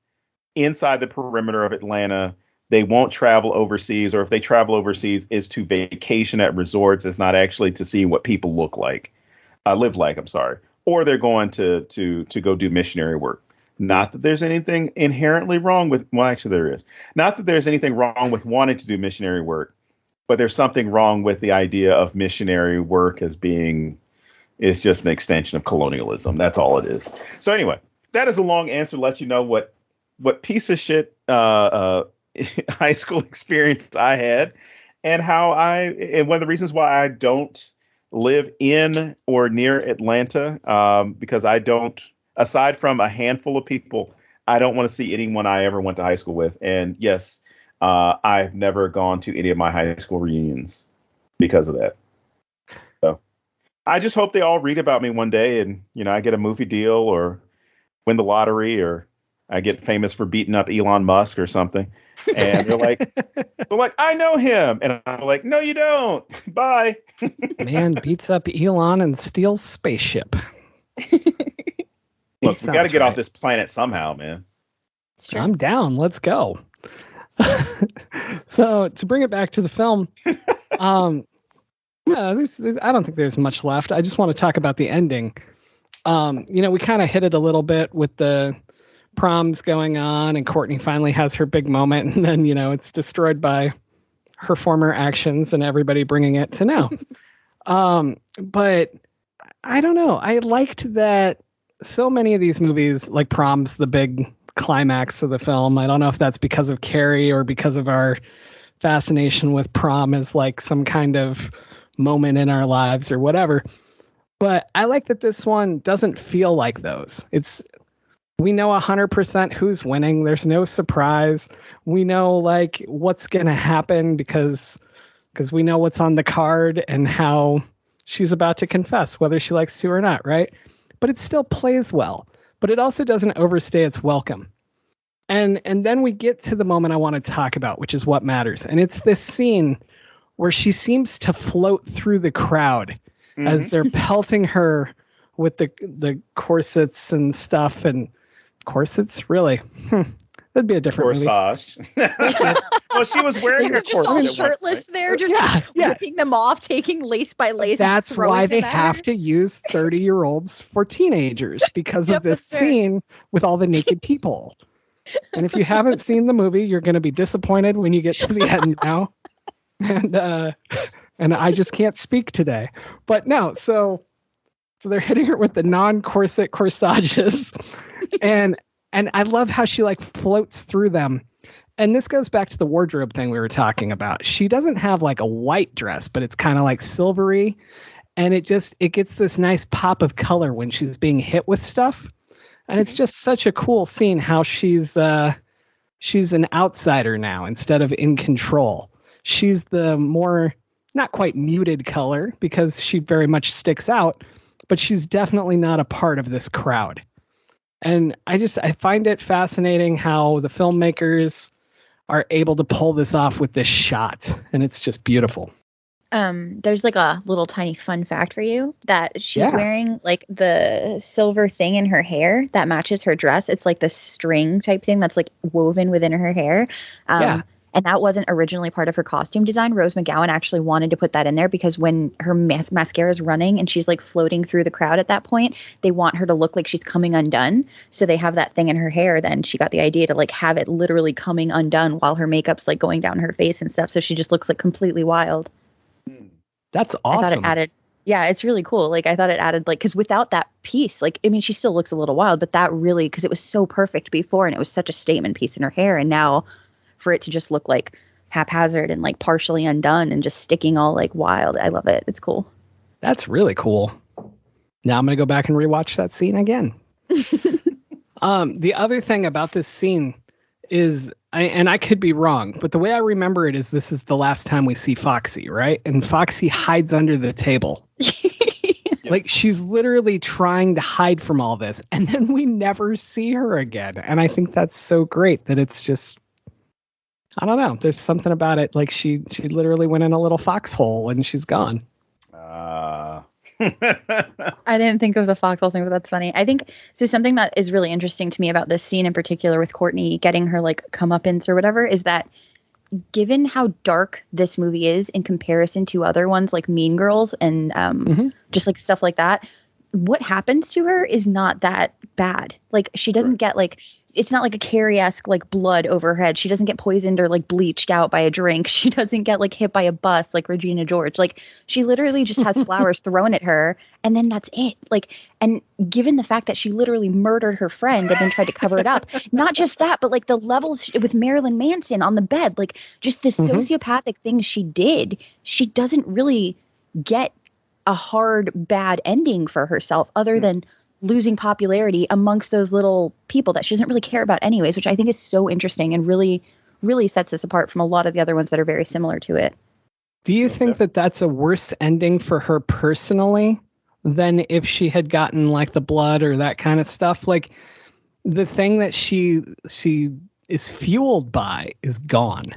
inside the perimeter of Atlanta. They won't travel overseas, or if they travel overseas, it's to vacation at resorts. It's not actually to see what people live like. I'm sorry. Or they're going to go do missionary work. Not that there's anything inherently wrong with, well, actually there is. Not that there's anything wrong with wanting to do missionary work, but there's something wrong with the idea of missionary work as being, it's just an extension of colonialism. That's all it is. So anyway, that is a long answer to let you know what piece of shit high school experience I had, and and one of the reasons why I don't live in or near Atlanta, because I don't, aside from a handful of people, I don't want to see anyone I ever went to high school with. And yes, I've never gone to any of my high school reunions because of that. So I just hope they all read about me one day, and I get a movie deal or win the lottery, or I get famous for beating up Elon Musk or something. And they're like, I know him. And I'm like, no, you don't. Bye. Man beats up Elon and steals spaceship. Look, we got to get off this planet somehow, man. I'm down. Let's go. So to bring it back to the film, I don't think there's much left. I just want to talk about the ending. We kind of hit it a little bit with the proms going on, and Courtney finally has her big moment, and then it's destroyed by her former actions and everybody bringing it to now. But I don't know. I liked that so many of these movies, like Prom's the big climax of the film. I don't know if that's because of Carrie or because of our fascination with prom as like some kind of moment in our lives or whatever. But I like that this one doesn't feel like those. We know 100% who's winning. There's no surprise. We know like what's going to happen because we know what's on the card and how she's about to confess, whether she likes to or not, right? But it still plays well. But it also doesn't overstay its welcome. And then we get to the moment I want to talk about, which is what matters. And it's this scene where she seems to float through the crowd as they're pelting her with the corsets and stuff. And corsets, really? That'd be a different corsage. Well, she was wearing a just corset. all shirtless there, just ripping them off, taking lace by lace. That's why they have to use 30-year-olds for teenagers, because of this scene with all the naked people. And if you haven't seen the movie, you're going to be disappointed when you get to the end now. And I just can't speak today. But no, so they're hitting her with the non-corset corsages. And I love how she like floats through them. And this goes back to the wardrobe thing we were talking about. She doesn't have like a white dress, but it's kind of like silvery. And it gets this nice pop of color when she's being hit with stuff. And it's just such a cool scene how she's an outsider now instead of in control. She's the more, not quite muted color because she very much sticks out, but she's definitely not a part of this crowd. And I find it fascinating how the filmmakers are able to pull this off with this shot. And it's just beautiful. There's like a little tiny fun fact for you that she's wearing like the silver thing in her hair that matches her dress. It's like the string type thing that's like woven within her hair. And that wasn't originally part of her costume design. Rose McGowan actually wanted to put that in there because when her mascara is running and she's like floating through the crowd at that point, they want her to look like she's coming undone. So they have that thing in her hair. Then she got the idea to like have it literally coming undone while her makeup's like going down her face and stuff. So she just looks like completely wild. That's awesome. I thought it added, it's really cool. Like I thought it added like, because without that piece, like, I mean, she still looks a little wild, but that really, because it was so perfect before and it was such a statement piece in her hair. And now for it to just look like haphazard and like partially undone and just sticking all like wild. I love it. It's cool. That's really cool. Now I'm going to go back and rewatch that scene again. The other thing about this scene is, and I could be wrong, but the way I remember it is this is the last time we see Foxy, right? And Foxy hides under the table. Like she's literally trying to hide from all this. And then we never see her again. And I think that's so great that it's just, I don't know. There's something about it. Like she literally went in a little foxhole and she's gone. I didn't think of the foxhole thing, but that's funny. I think so. Something that is really interesting to me about this scene in particular with Courtney getting her like comeuppance or whatever is that given how dark this movie is in comparison to other ones like Mean Girls and just like stuff like that, what happens to her is not that bad. Like she doesn't get like, it's not like a Carrie-esque like blood over her head. She doesn't get poisoned or like bleached out by a drink. She doesn't get like hit by a bus like Regina George. Like she literally just has flowers thrown at her and then that's it. Like, and given the fact that she literally murdered her friend and then tried to cover it up, not just that, but like the levels with Marilyn Manson on the bed, like just the sociopathic things she did, she doesn't really get a hard, bad ending for herself other than losing popularity amongst those little people that she doesn't really care about anyways, which I think is so interesting and really, really sets this apart from a lot of the other ones that are very similar to it. Do you think that that's a worse ending for her personally than if she had gotten like the blood or that kind of stuff? Like the thing that she is fueled by is gone.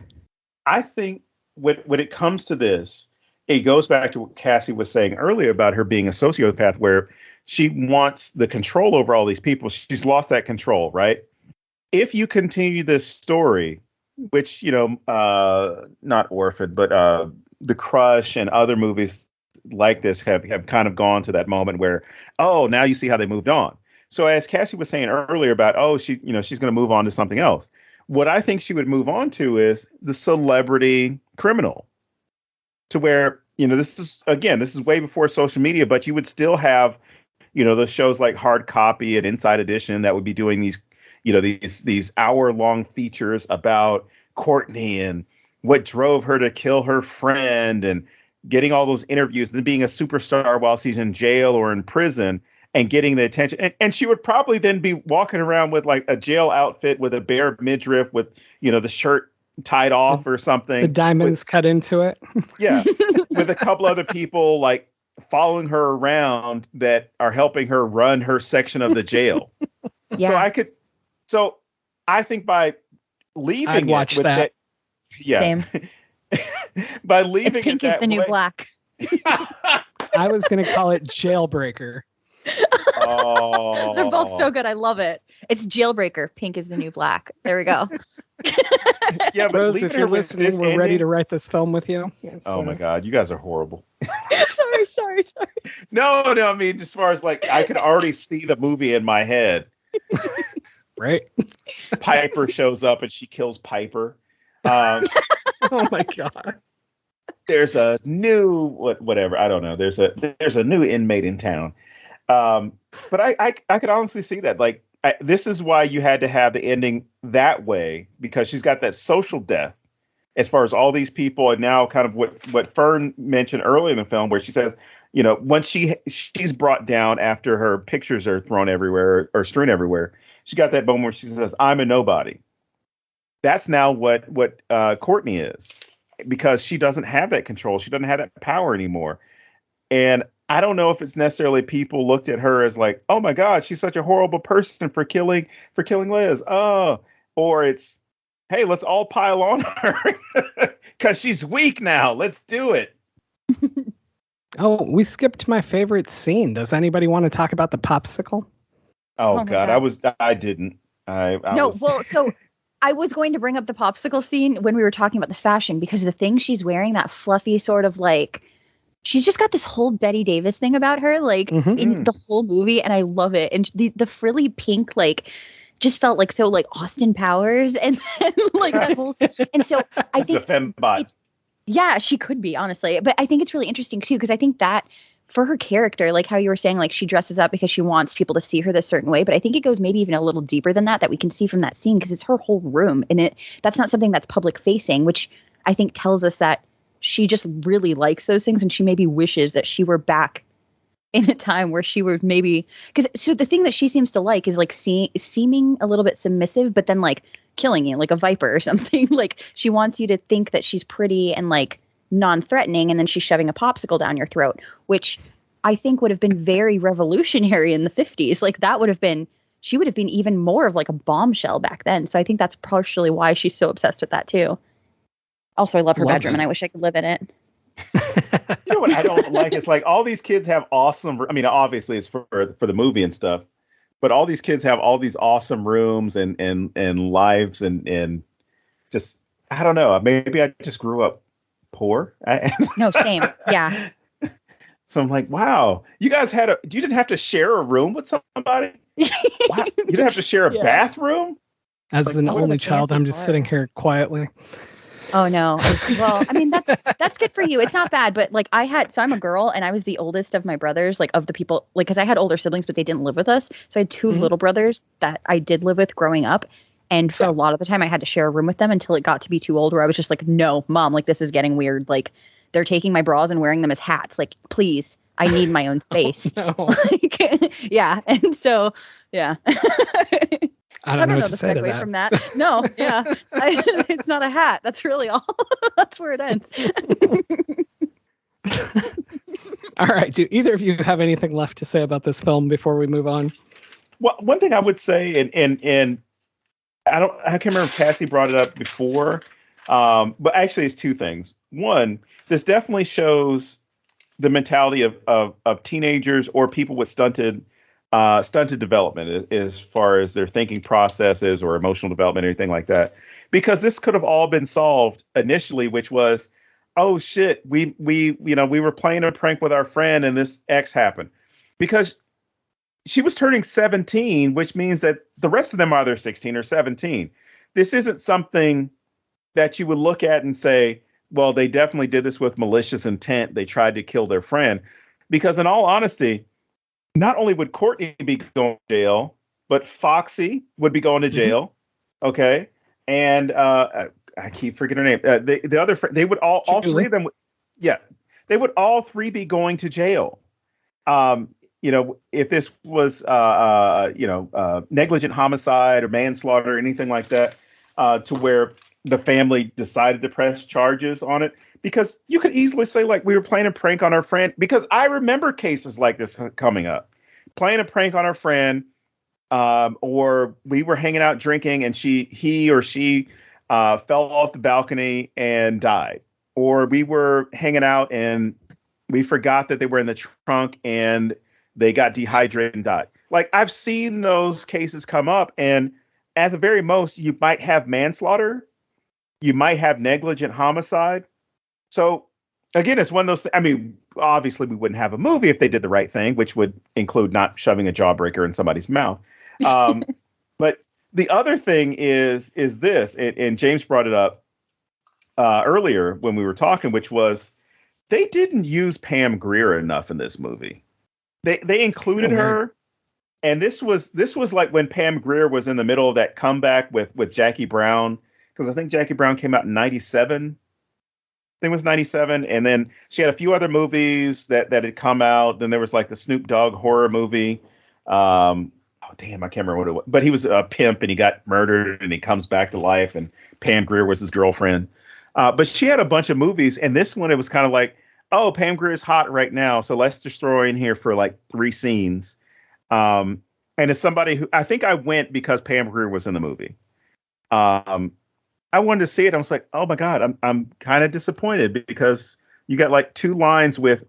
I think when it comes to this, it goes back to what Cassie was saying earlier about her being a sociopath, where she wants the control over all these people. She's lost that control, right? If you continue this story, which, not Orphan, but The Crush and other movies like this have kind of gone to that moment where, oh, now you see how they moved on. So as Cassie was saying earlier about, she's going to move on to something else. What I think she would move on to is the celebrity criminal, to where, this is way before social media, but you would still have, those shows like Hard Copy and Inside Edition that would be doing these, these hour-long features about Courtney and what drove her to kill her friend and getting all those interviews and being a superstar while she's in jail or in prison and getting the attention. And she would probably then be walking around with like a jail outfit with a bare midriff with, the shirt tied off or something. The diamonds cut into it. Yeah. With a couple other people like following her around that are helping her run her section of the jail. Yeah. So I think by leaving I'd watch with that. Yeah. Same. By leaving if pink it is that the new way, black. I was going to call it Jailbreaker. Oh. They're both so good. I love it. It's Jailbreaker. Pink is the new black. There we go. Yeah, but Rose, if you're listening, we're ready to write this film with you. My God, you guys are horrible. Sorry. No, I mean, as far as like, I could already see the movie in my head. Right? Piper shows up and she kills Piper. Oh my God. There's a new whatever. I don't know. There's a new inmate in town. But I could honestly see that. Like, this is why you had to have the ending that way, because she's got that social death as far as all these people. And now kind of what Fern mentioned earlier in the film, where she says, once she's brought down after her pictures are thrown everywhere or strewn everywhere, she got that moment where she says, I'm a nobody. That's now what Courtney is, because she doesn't have that control. She doesn't have that power anymore. And I don't know if it's necessarily people looked at her as like, oh my God, she's such a horrible person for killing Liz. Oh, or it's, hey, let's all pile on her because she's weak now. Let's do it. Oh, we skipped my favorite scene. Does anybody want to talk about the popsicle? Oh God, I didn't. So I was going to bring up the popsicle scene when we were talking about the fashion, because the thing she's wearing, that fluffy sort of like, she's just got this whole Betty Davis thing about her, like in the whole movie, and I love it. And the frilly pink, like, just felt like so like Austin Powers, and then like that whole. And so I think a fembot. Yeah, she could be, honestly, but I think it's really interesting too, because I think that for her character, like how you were saying, like she dresses up because she wants people to see her this certain way, but I think it goes maybe even a little deeper than that we can see from that scene, because it's her whole room, and that's not something that's public facing, which I think tells us that she just really likes those things, and she maybe wishes that she were back in a time where she would maybe, because so the thing that she seems to like is like seeming a little bit submissive, but then like killing you like a viper or something. Like she wants you to think that she's pretty and like non-threatening, and then she's shoving a popsicle down your throat, which I think would have been very revolutionary in the 50s. Like that would have been, she would have been even more of like a bombshell back then. So I think that's partially why she's so obsessed with that too. Also, I love her Love bedroom, that. and I wish I could live in it. You know what I don't like? It's like all these kids have awesome. I mean, obviously it's for the movie and stuff, but all these kids have all these awesome rooms and lives and just I don't know. Maybe I just grew up poor. No, same. Yeah. So I'm like, wow, you guys you didn't have to share a room with somebody. Wow, you didn't have to share a Yeah. bathroom. As an Also only the child, fancy I'm just sitting bars. here quietly. Oh no. Well, I mean that's good for you. It's not bad, but like I'm a girl and I was the oldest of my brothers, like of the people, like because I had older siblings, but they didn't live with us. So I had two Mhm. little brothers that I did live with growing up. And for a lot of the time I had to share a room with them until it got to be too old where I was just like, no, mom, like this is getting weird. Like they're taking my bras and wearing them as hats. Like, please, I need my own space. No, Like, yeah. And so, yeah. I don't know what to the say to segue that. from that. No, yeah. It's not a hat. That's really all. That's where it ends. All right. Do either of you have anything left to say about this film before we move on? Well, one thing I would say, and I can't remember if Cassie brought it up before, but actually it's two things. One, this definitely shows the mentality of teenagers or people with stunted development as far as their thinking processes or emotional development or anything like that. Because this could have all been solved initially, which was, oh shit, we were playing a prank with our friend and this X happened. Because she was turning 17, which means that the rest of them are either 16 or 17. This isn't something that you would look at and say, well, they definitely did this with malicious intent. They tried to kill their friend. Because in all honesty, not only would Courtney be going to jail, but Foxy would be going to jail. Okay. And I keep forgetting her name. The other friend, they would all three of them. Yeah. They would all three be going to jail. If this was, negligent homicide or manslaughter or anything like that, to where the family decided to press charges on it, because you could easily say, like, we were playing a prank on our friend, because I remember cases like this coming up, playing a prank on our friend, or we were hanging out drinking and he or she fell off the balcony and died, or we were hanging out and we forgot that they were in the trunk and they got dehydrated and died. Like, I've seen those cases come up, and at the very most, you might have manslaughter, you might have negligent homicide. So again, it's one of those. I mean, obviously, we wouldn't have a movie if they did the right thing, which would include not shoving a jawbreaker in somebody's mouth. But the other thing is this, and James brought it up earlier when we were talking, which was they didn't use Pam Grier enough in this movie. They included her, and this was like when Pam Grier was in the middle of that comeback with Jackie Brown, because I think Jackie Brown came out in 97. I think it was 97, and then she had a few other movies that had come out. Then there was like the Snoop Dogg horror movie. Oh damn, I can't remember what it was, but he was a pimp and he got murdered and he comes back to life, and Pam Grier was his girlfriend. But she had a bunch of movies, and this one it was kind of like, oh, Pam Grier is hot right now, so let's just throw her in here for like 3 scenes. And as somebody who, I think I went because Pam Grier was in the movie. I wanted to see it. I was like, oh my God, I'm kind of disappointed, because you got like 2 lines with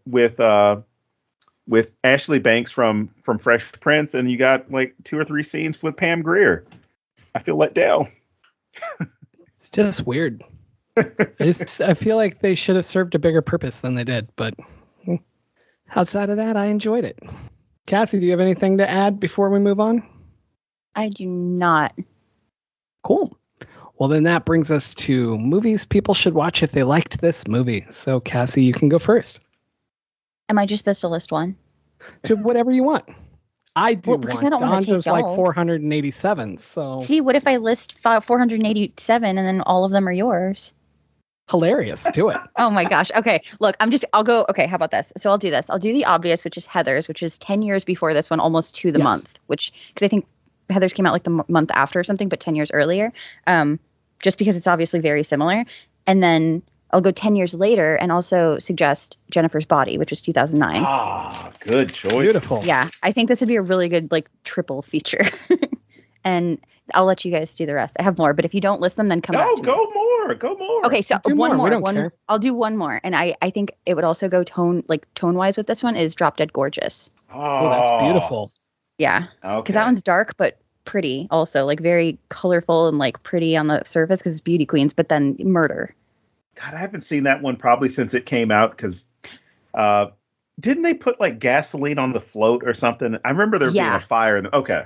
Ashley Banks from Fresh Prince, and you got like 2 or 3 scenes with Pam Grier. I feel let down. It's just weird. I feel like they should have served a bigger purpose than they did, but outside of that, I enjoyed it. Cassie, do you have anything to add before we move on? I do not. Cool. Well, then that brings us to movies people should watch if they liked this movie. So, Cassie, you can go first. Am I just supposed to list one? Do whatever you want. I do because want. I don't wanna Don's take is like y'all's. 487. So See, what if I list 487 and then all of them are yours? hilarious. Do it. Oh my gosh. Okay. Look, I'll go. Okay. How about this? So I'll do this. I'll do the obvious, which is Heathers, which is 10 years before this one, almost to the Yes. month, because I think Heathers came out like the month after or something, but 10 years earlier. Just because it's obviously very similar. And then I'll go 10 years later and also suggest Jennifer's Body, which was 2009. Ah, good choice. Beautiful. Yeah. I think this would be a really good, like, triple feature. And I'll let you guys do the rest. I have more, but if you don't list them, then come back to me. Go more. Okay, so Do one more. We more. don't care. I'll do one more, and I think it would also go tone-wise with this one is Drop Dead Gorgeous. Oh, that's beautiful. Yeah, because that one's dark but pretty, also like very colorful and like pretty on the surface because it's beauty queens, but then murder. God, I haven't seen that one probably since it came out because didn't they put like gasoline on the float or something? I remember there being a fire. Okay.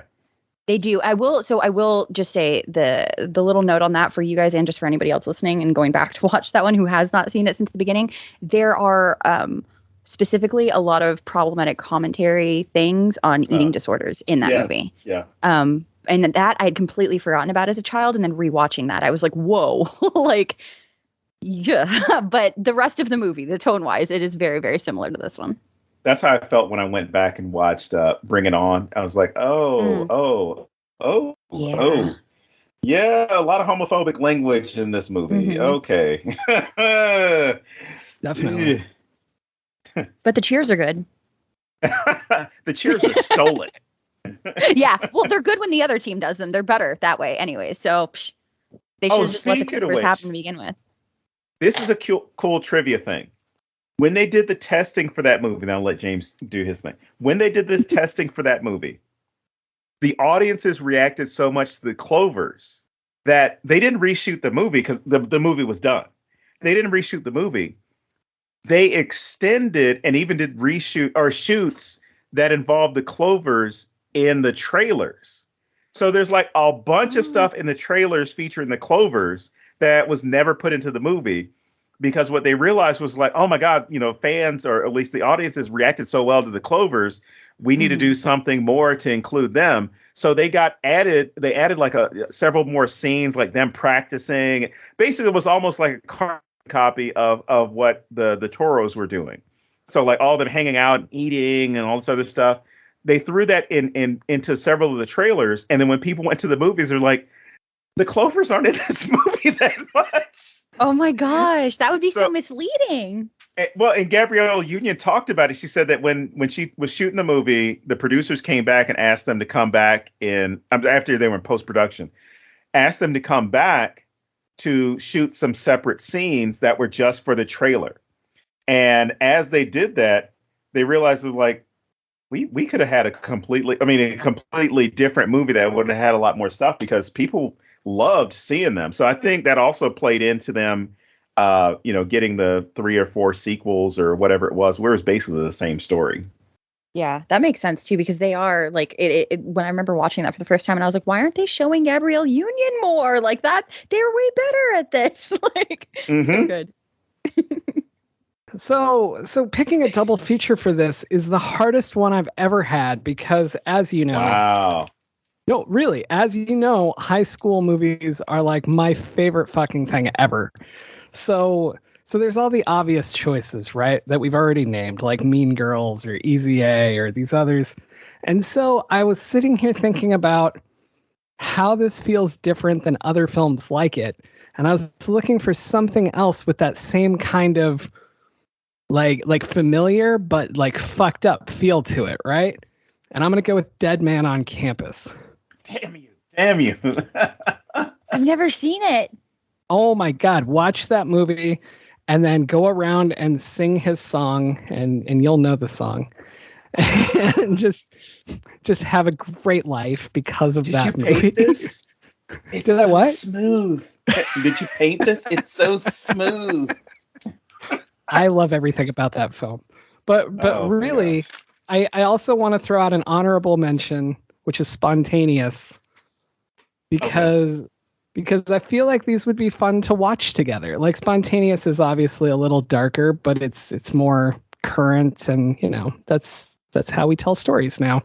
They do. I will just say the little note on that for you guys and just for anybody else listening and going back to watch that one who has not seen it since the beginning. There are specifically a lot of problematic commentary things on eating disorders in that movie. Yeah. And that I had completely forgotten about as a child, and then rewatching that, I was like, whoa, like, yeah. But the rest of the movie, the tone wise, it is very, very similar to this one. That's how I felt when I went back and watched Bring It On. I was like, yeah, a lot of homophobic language in this movie. Mm-hmm. Okay. Definitely. But the cheers are good. The cheers are stolen. Yeah, well, they're good when the other team does them. They're better that way anyway. So they should just let the Clippers happen to begin with. This is a cool trivia thing. When they did the testing for that movie, now I'll let James do his thing. When they did the testing for that movie, the audiences reacted so much to the Clovers that they didn't reshoot the movie because the movie was done. They didn't reshoot the movie. They extended and even did reshoot or shoots that involved the Clovers in the trailers. So there's like a bunch of stuff in the trailers featuring the Clovers that was never put into the movie. Because what they realized was like, oh my God, fans or at least the audiences reacted so well to the Clovers. We need to do something more to include them. So they added like several more scenes, like them practicing. Basically, it was almost like a carbon copy of what the Toros were doing. So like all them hanging out and eating and all this other stuff. They threw that into several of the trailers. And then when people went to the movies, they're like, the Clovers aren't in this movie that much. Oh my gosh, that would be so misleading. Well, and Gabrielle Union talked about it. She said that when she was shooting the movie, the producers came back and asked them to come back after they were in post-production, asked them to come back to shoot some separate scenes that were just for the trailer. And as they did that, they realized it was like, we could have had a completely different movie that would have had a lot more stuff because people loved seeing them. So I think that also played into them, getting the 3 or 4 sequels or whatever it was, where it was basically the same story. Yeah, that makes sense too, because they are like it when I remember watching that for the first time and I was like, why aren't they showing Gabrielle Union more like that? They're way better at this. Like, so good. So picking a double feature for this is the hardest one I've ever had because, as you know, wow. No, really, as you know, high school movies are like my favorite fucking thing ever. So there's all the obvious choices, right, that we've already named, like Mean Girls or Easy A or these others. And so I was sitting here thinking about how this feels different than other films like it. And I was looking for something else with that same kind of like familiar but like fucked up feel to it, right? And I'm going to go with Dead Man on Campus. Damn you. I've never seen it. Oh my God. Watch that movie and then go around and sing his song and you'll know the song. And just have a great life because of that movie. Did you paint this? Did I what? Smooth. Did you paint this? It's so smooth. I love everything about that film. But really, I also want to throw out an honorable mention, which is Spontaneous, because I feel like these would be fun to watch together. Like Spontaneous is obviously a little darker, but it's more current, and that's how we tell stories now.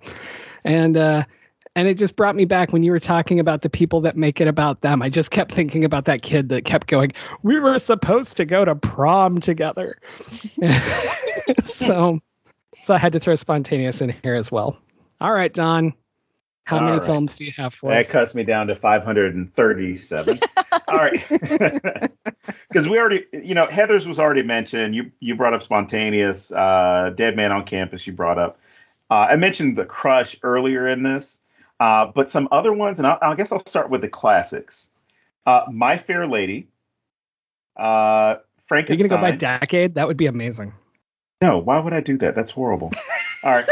And it just brought me back when you were talking about the people that make it about them. I just kept thinking about that kid that kept going, we were supposed to go to prom together. So I had to throw Spontaneous in here as well. All right, Don. How many films do you have for us? That cuts me down to 537. All right. Because we already, Heather's was already mentioned. You brought up Spontaneous, Dead Man on Campus you brought up. I mentioned The Crush earlier in this. But some other ones, and I guess I'll start with the classics. My Fair Lady, Frankenstein. Are you going to go by decade? That would be amazing. No, why would I do that? That's horrible. All right.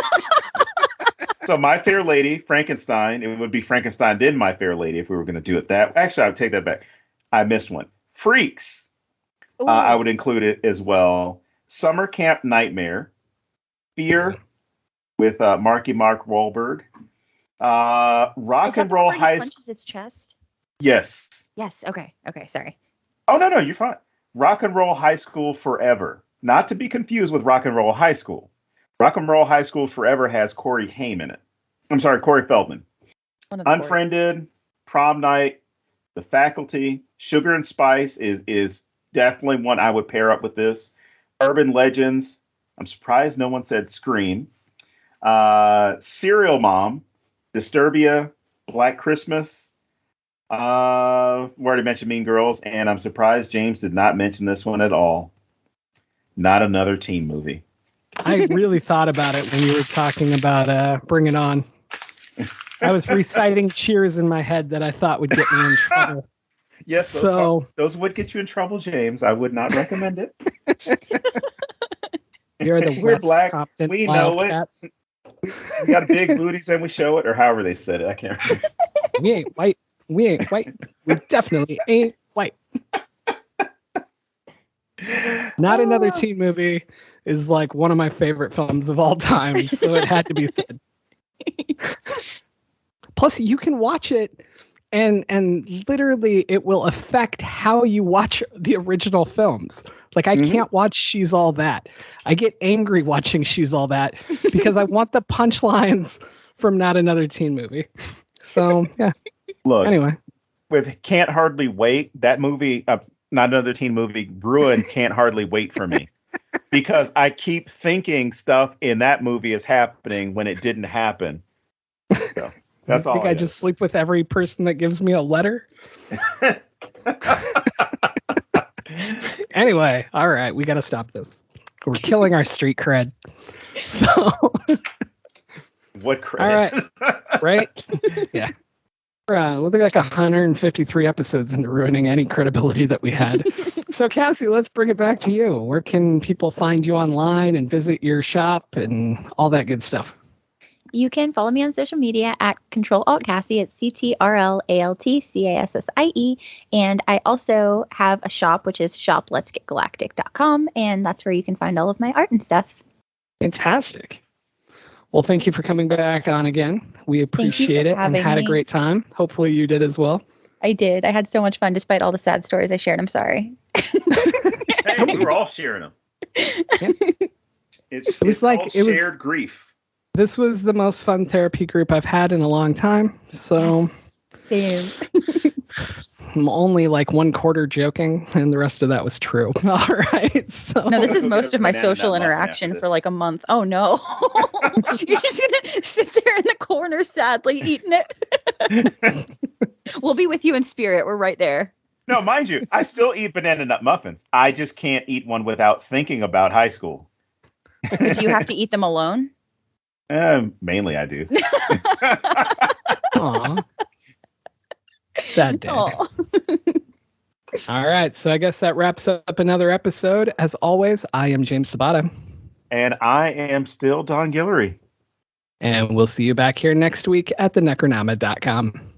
So My Fair Lady, Frankenstein. It would be Frankenstein, then My Fair Lady if we were going to do it that. Actually, I would take that back. I missed one. Freaks. I would include it as well. Summer Camp Nightmare. Fear with Mark Wahlberg. Rock and Roll High School. Punches its chest? Yes. Yes. Okay. Sorry. Oh, no, you're fine. Rock and Roll High School Forever. Not to be confused with Rock and Roll High School. Rock and Roll High School Forever has Corey Haim in it. I'm sorry, Corey Feldman. Unfriended, Prom Night, The Faculty, Sugar and Spice is definitely one I would pair up with this. Urban Legends. I'm surprised no one said Scream. Serial Mom, Disturbia, Black Christmas. We already mentioned Mean Girls, and I'm surprised James did not mention this one at all. Not Another Teen Movie. I really thought about it when you were talking about Bring It On. I was reciting cheers in my head that I thought would get me in trouble. Yes, those would get you in trouble, James. I would not recommend it. You're the We're West black. Compton We know Wildcats. it. We got big booties and we show it, or however they said it. I can't remember. We ain't white. We ain't white. We definitely ain't white. Not Another Teen Movie is like one of my favorite films of all time, so it had to be said. Plus, you can watch it and literally it will affect how you watch the original films. Like I can't watch She's All That. I get angry watching She's All That because I want the punchlines from Not Another Teen Movie. So, yeah. Look, anyway, with Can't Hardly Wait, that movie, Not Another Teen Movie, ruined Can't Hardly Wait for me. Because I keep thinking stuff in that movie is happening when it didn't happen. So that's all. I just sleep with every person that gives me a letter. Anyway, all right, we got to stop this. We're killing our street cred. So, what cred? All right, right? Yeah. We're like 153 episodes into ruining any credibility that we had. So, Cassie, let's bring it back to you. Where can people find you online and visit your shop and all that good stuff? You can follow me on social media at ControlAltCassie. It's CTRLALTCASSIE. And I also have a shop, which is shopletsgetgalactic.com. And that's where you can find all of my art and stuff. Fantastic. Well, thank you for coming back on again. We appreciate it and had a great time. Hopefully you did as well. I did. I had so much fun despite all the sad stories I shared. I'm sorry. Hey, we were all sharing them. Yeah. It's like shared grief. This was the most fun therapy group I've had in a long time. So yes. I'm only like 1/4 joking, and the rest of that was true. All right. So no, this is most of my social interaction for like a month. Oh no. You're just gonna sit there in the corner sadly eating it. We'll be with you in spirit. We're right there. No, mind you, I still eat banana nut muffins. I just can't eat one without thinking about high school. Do you have to eat them alone? Mainly I do. Aw. Sad day. All right. So I guess that wraps up another episode. As always, I am James Sabata. And I am still Don Guillory. And we'll see you back here next week at thenecronama.com.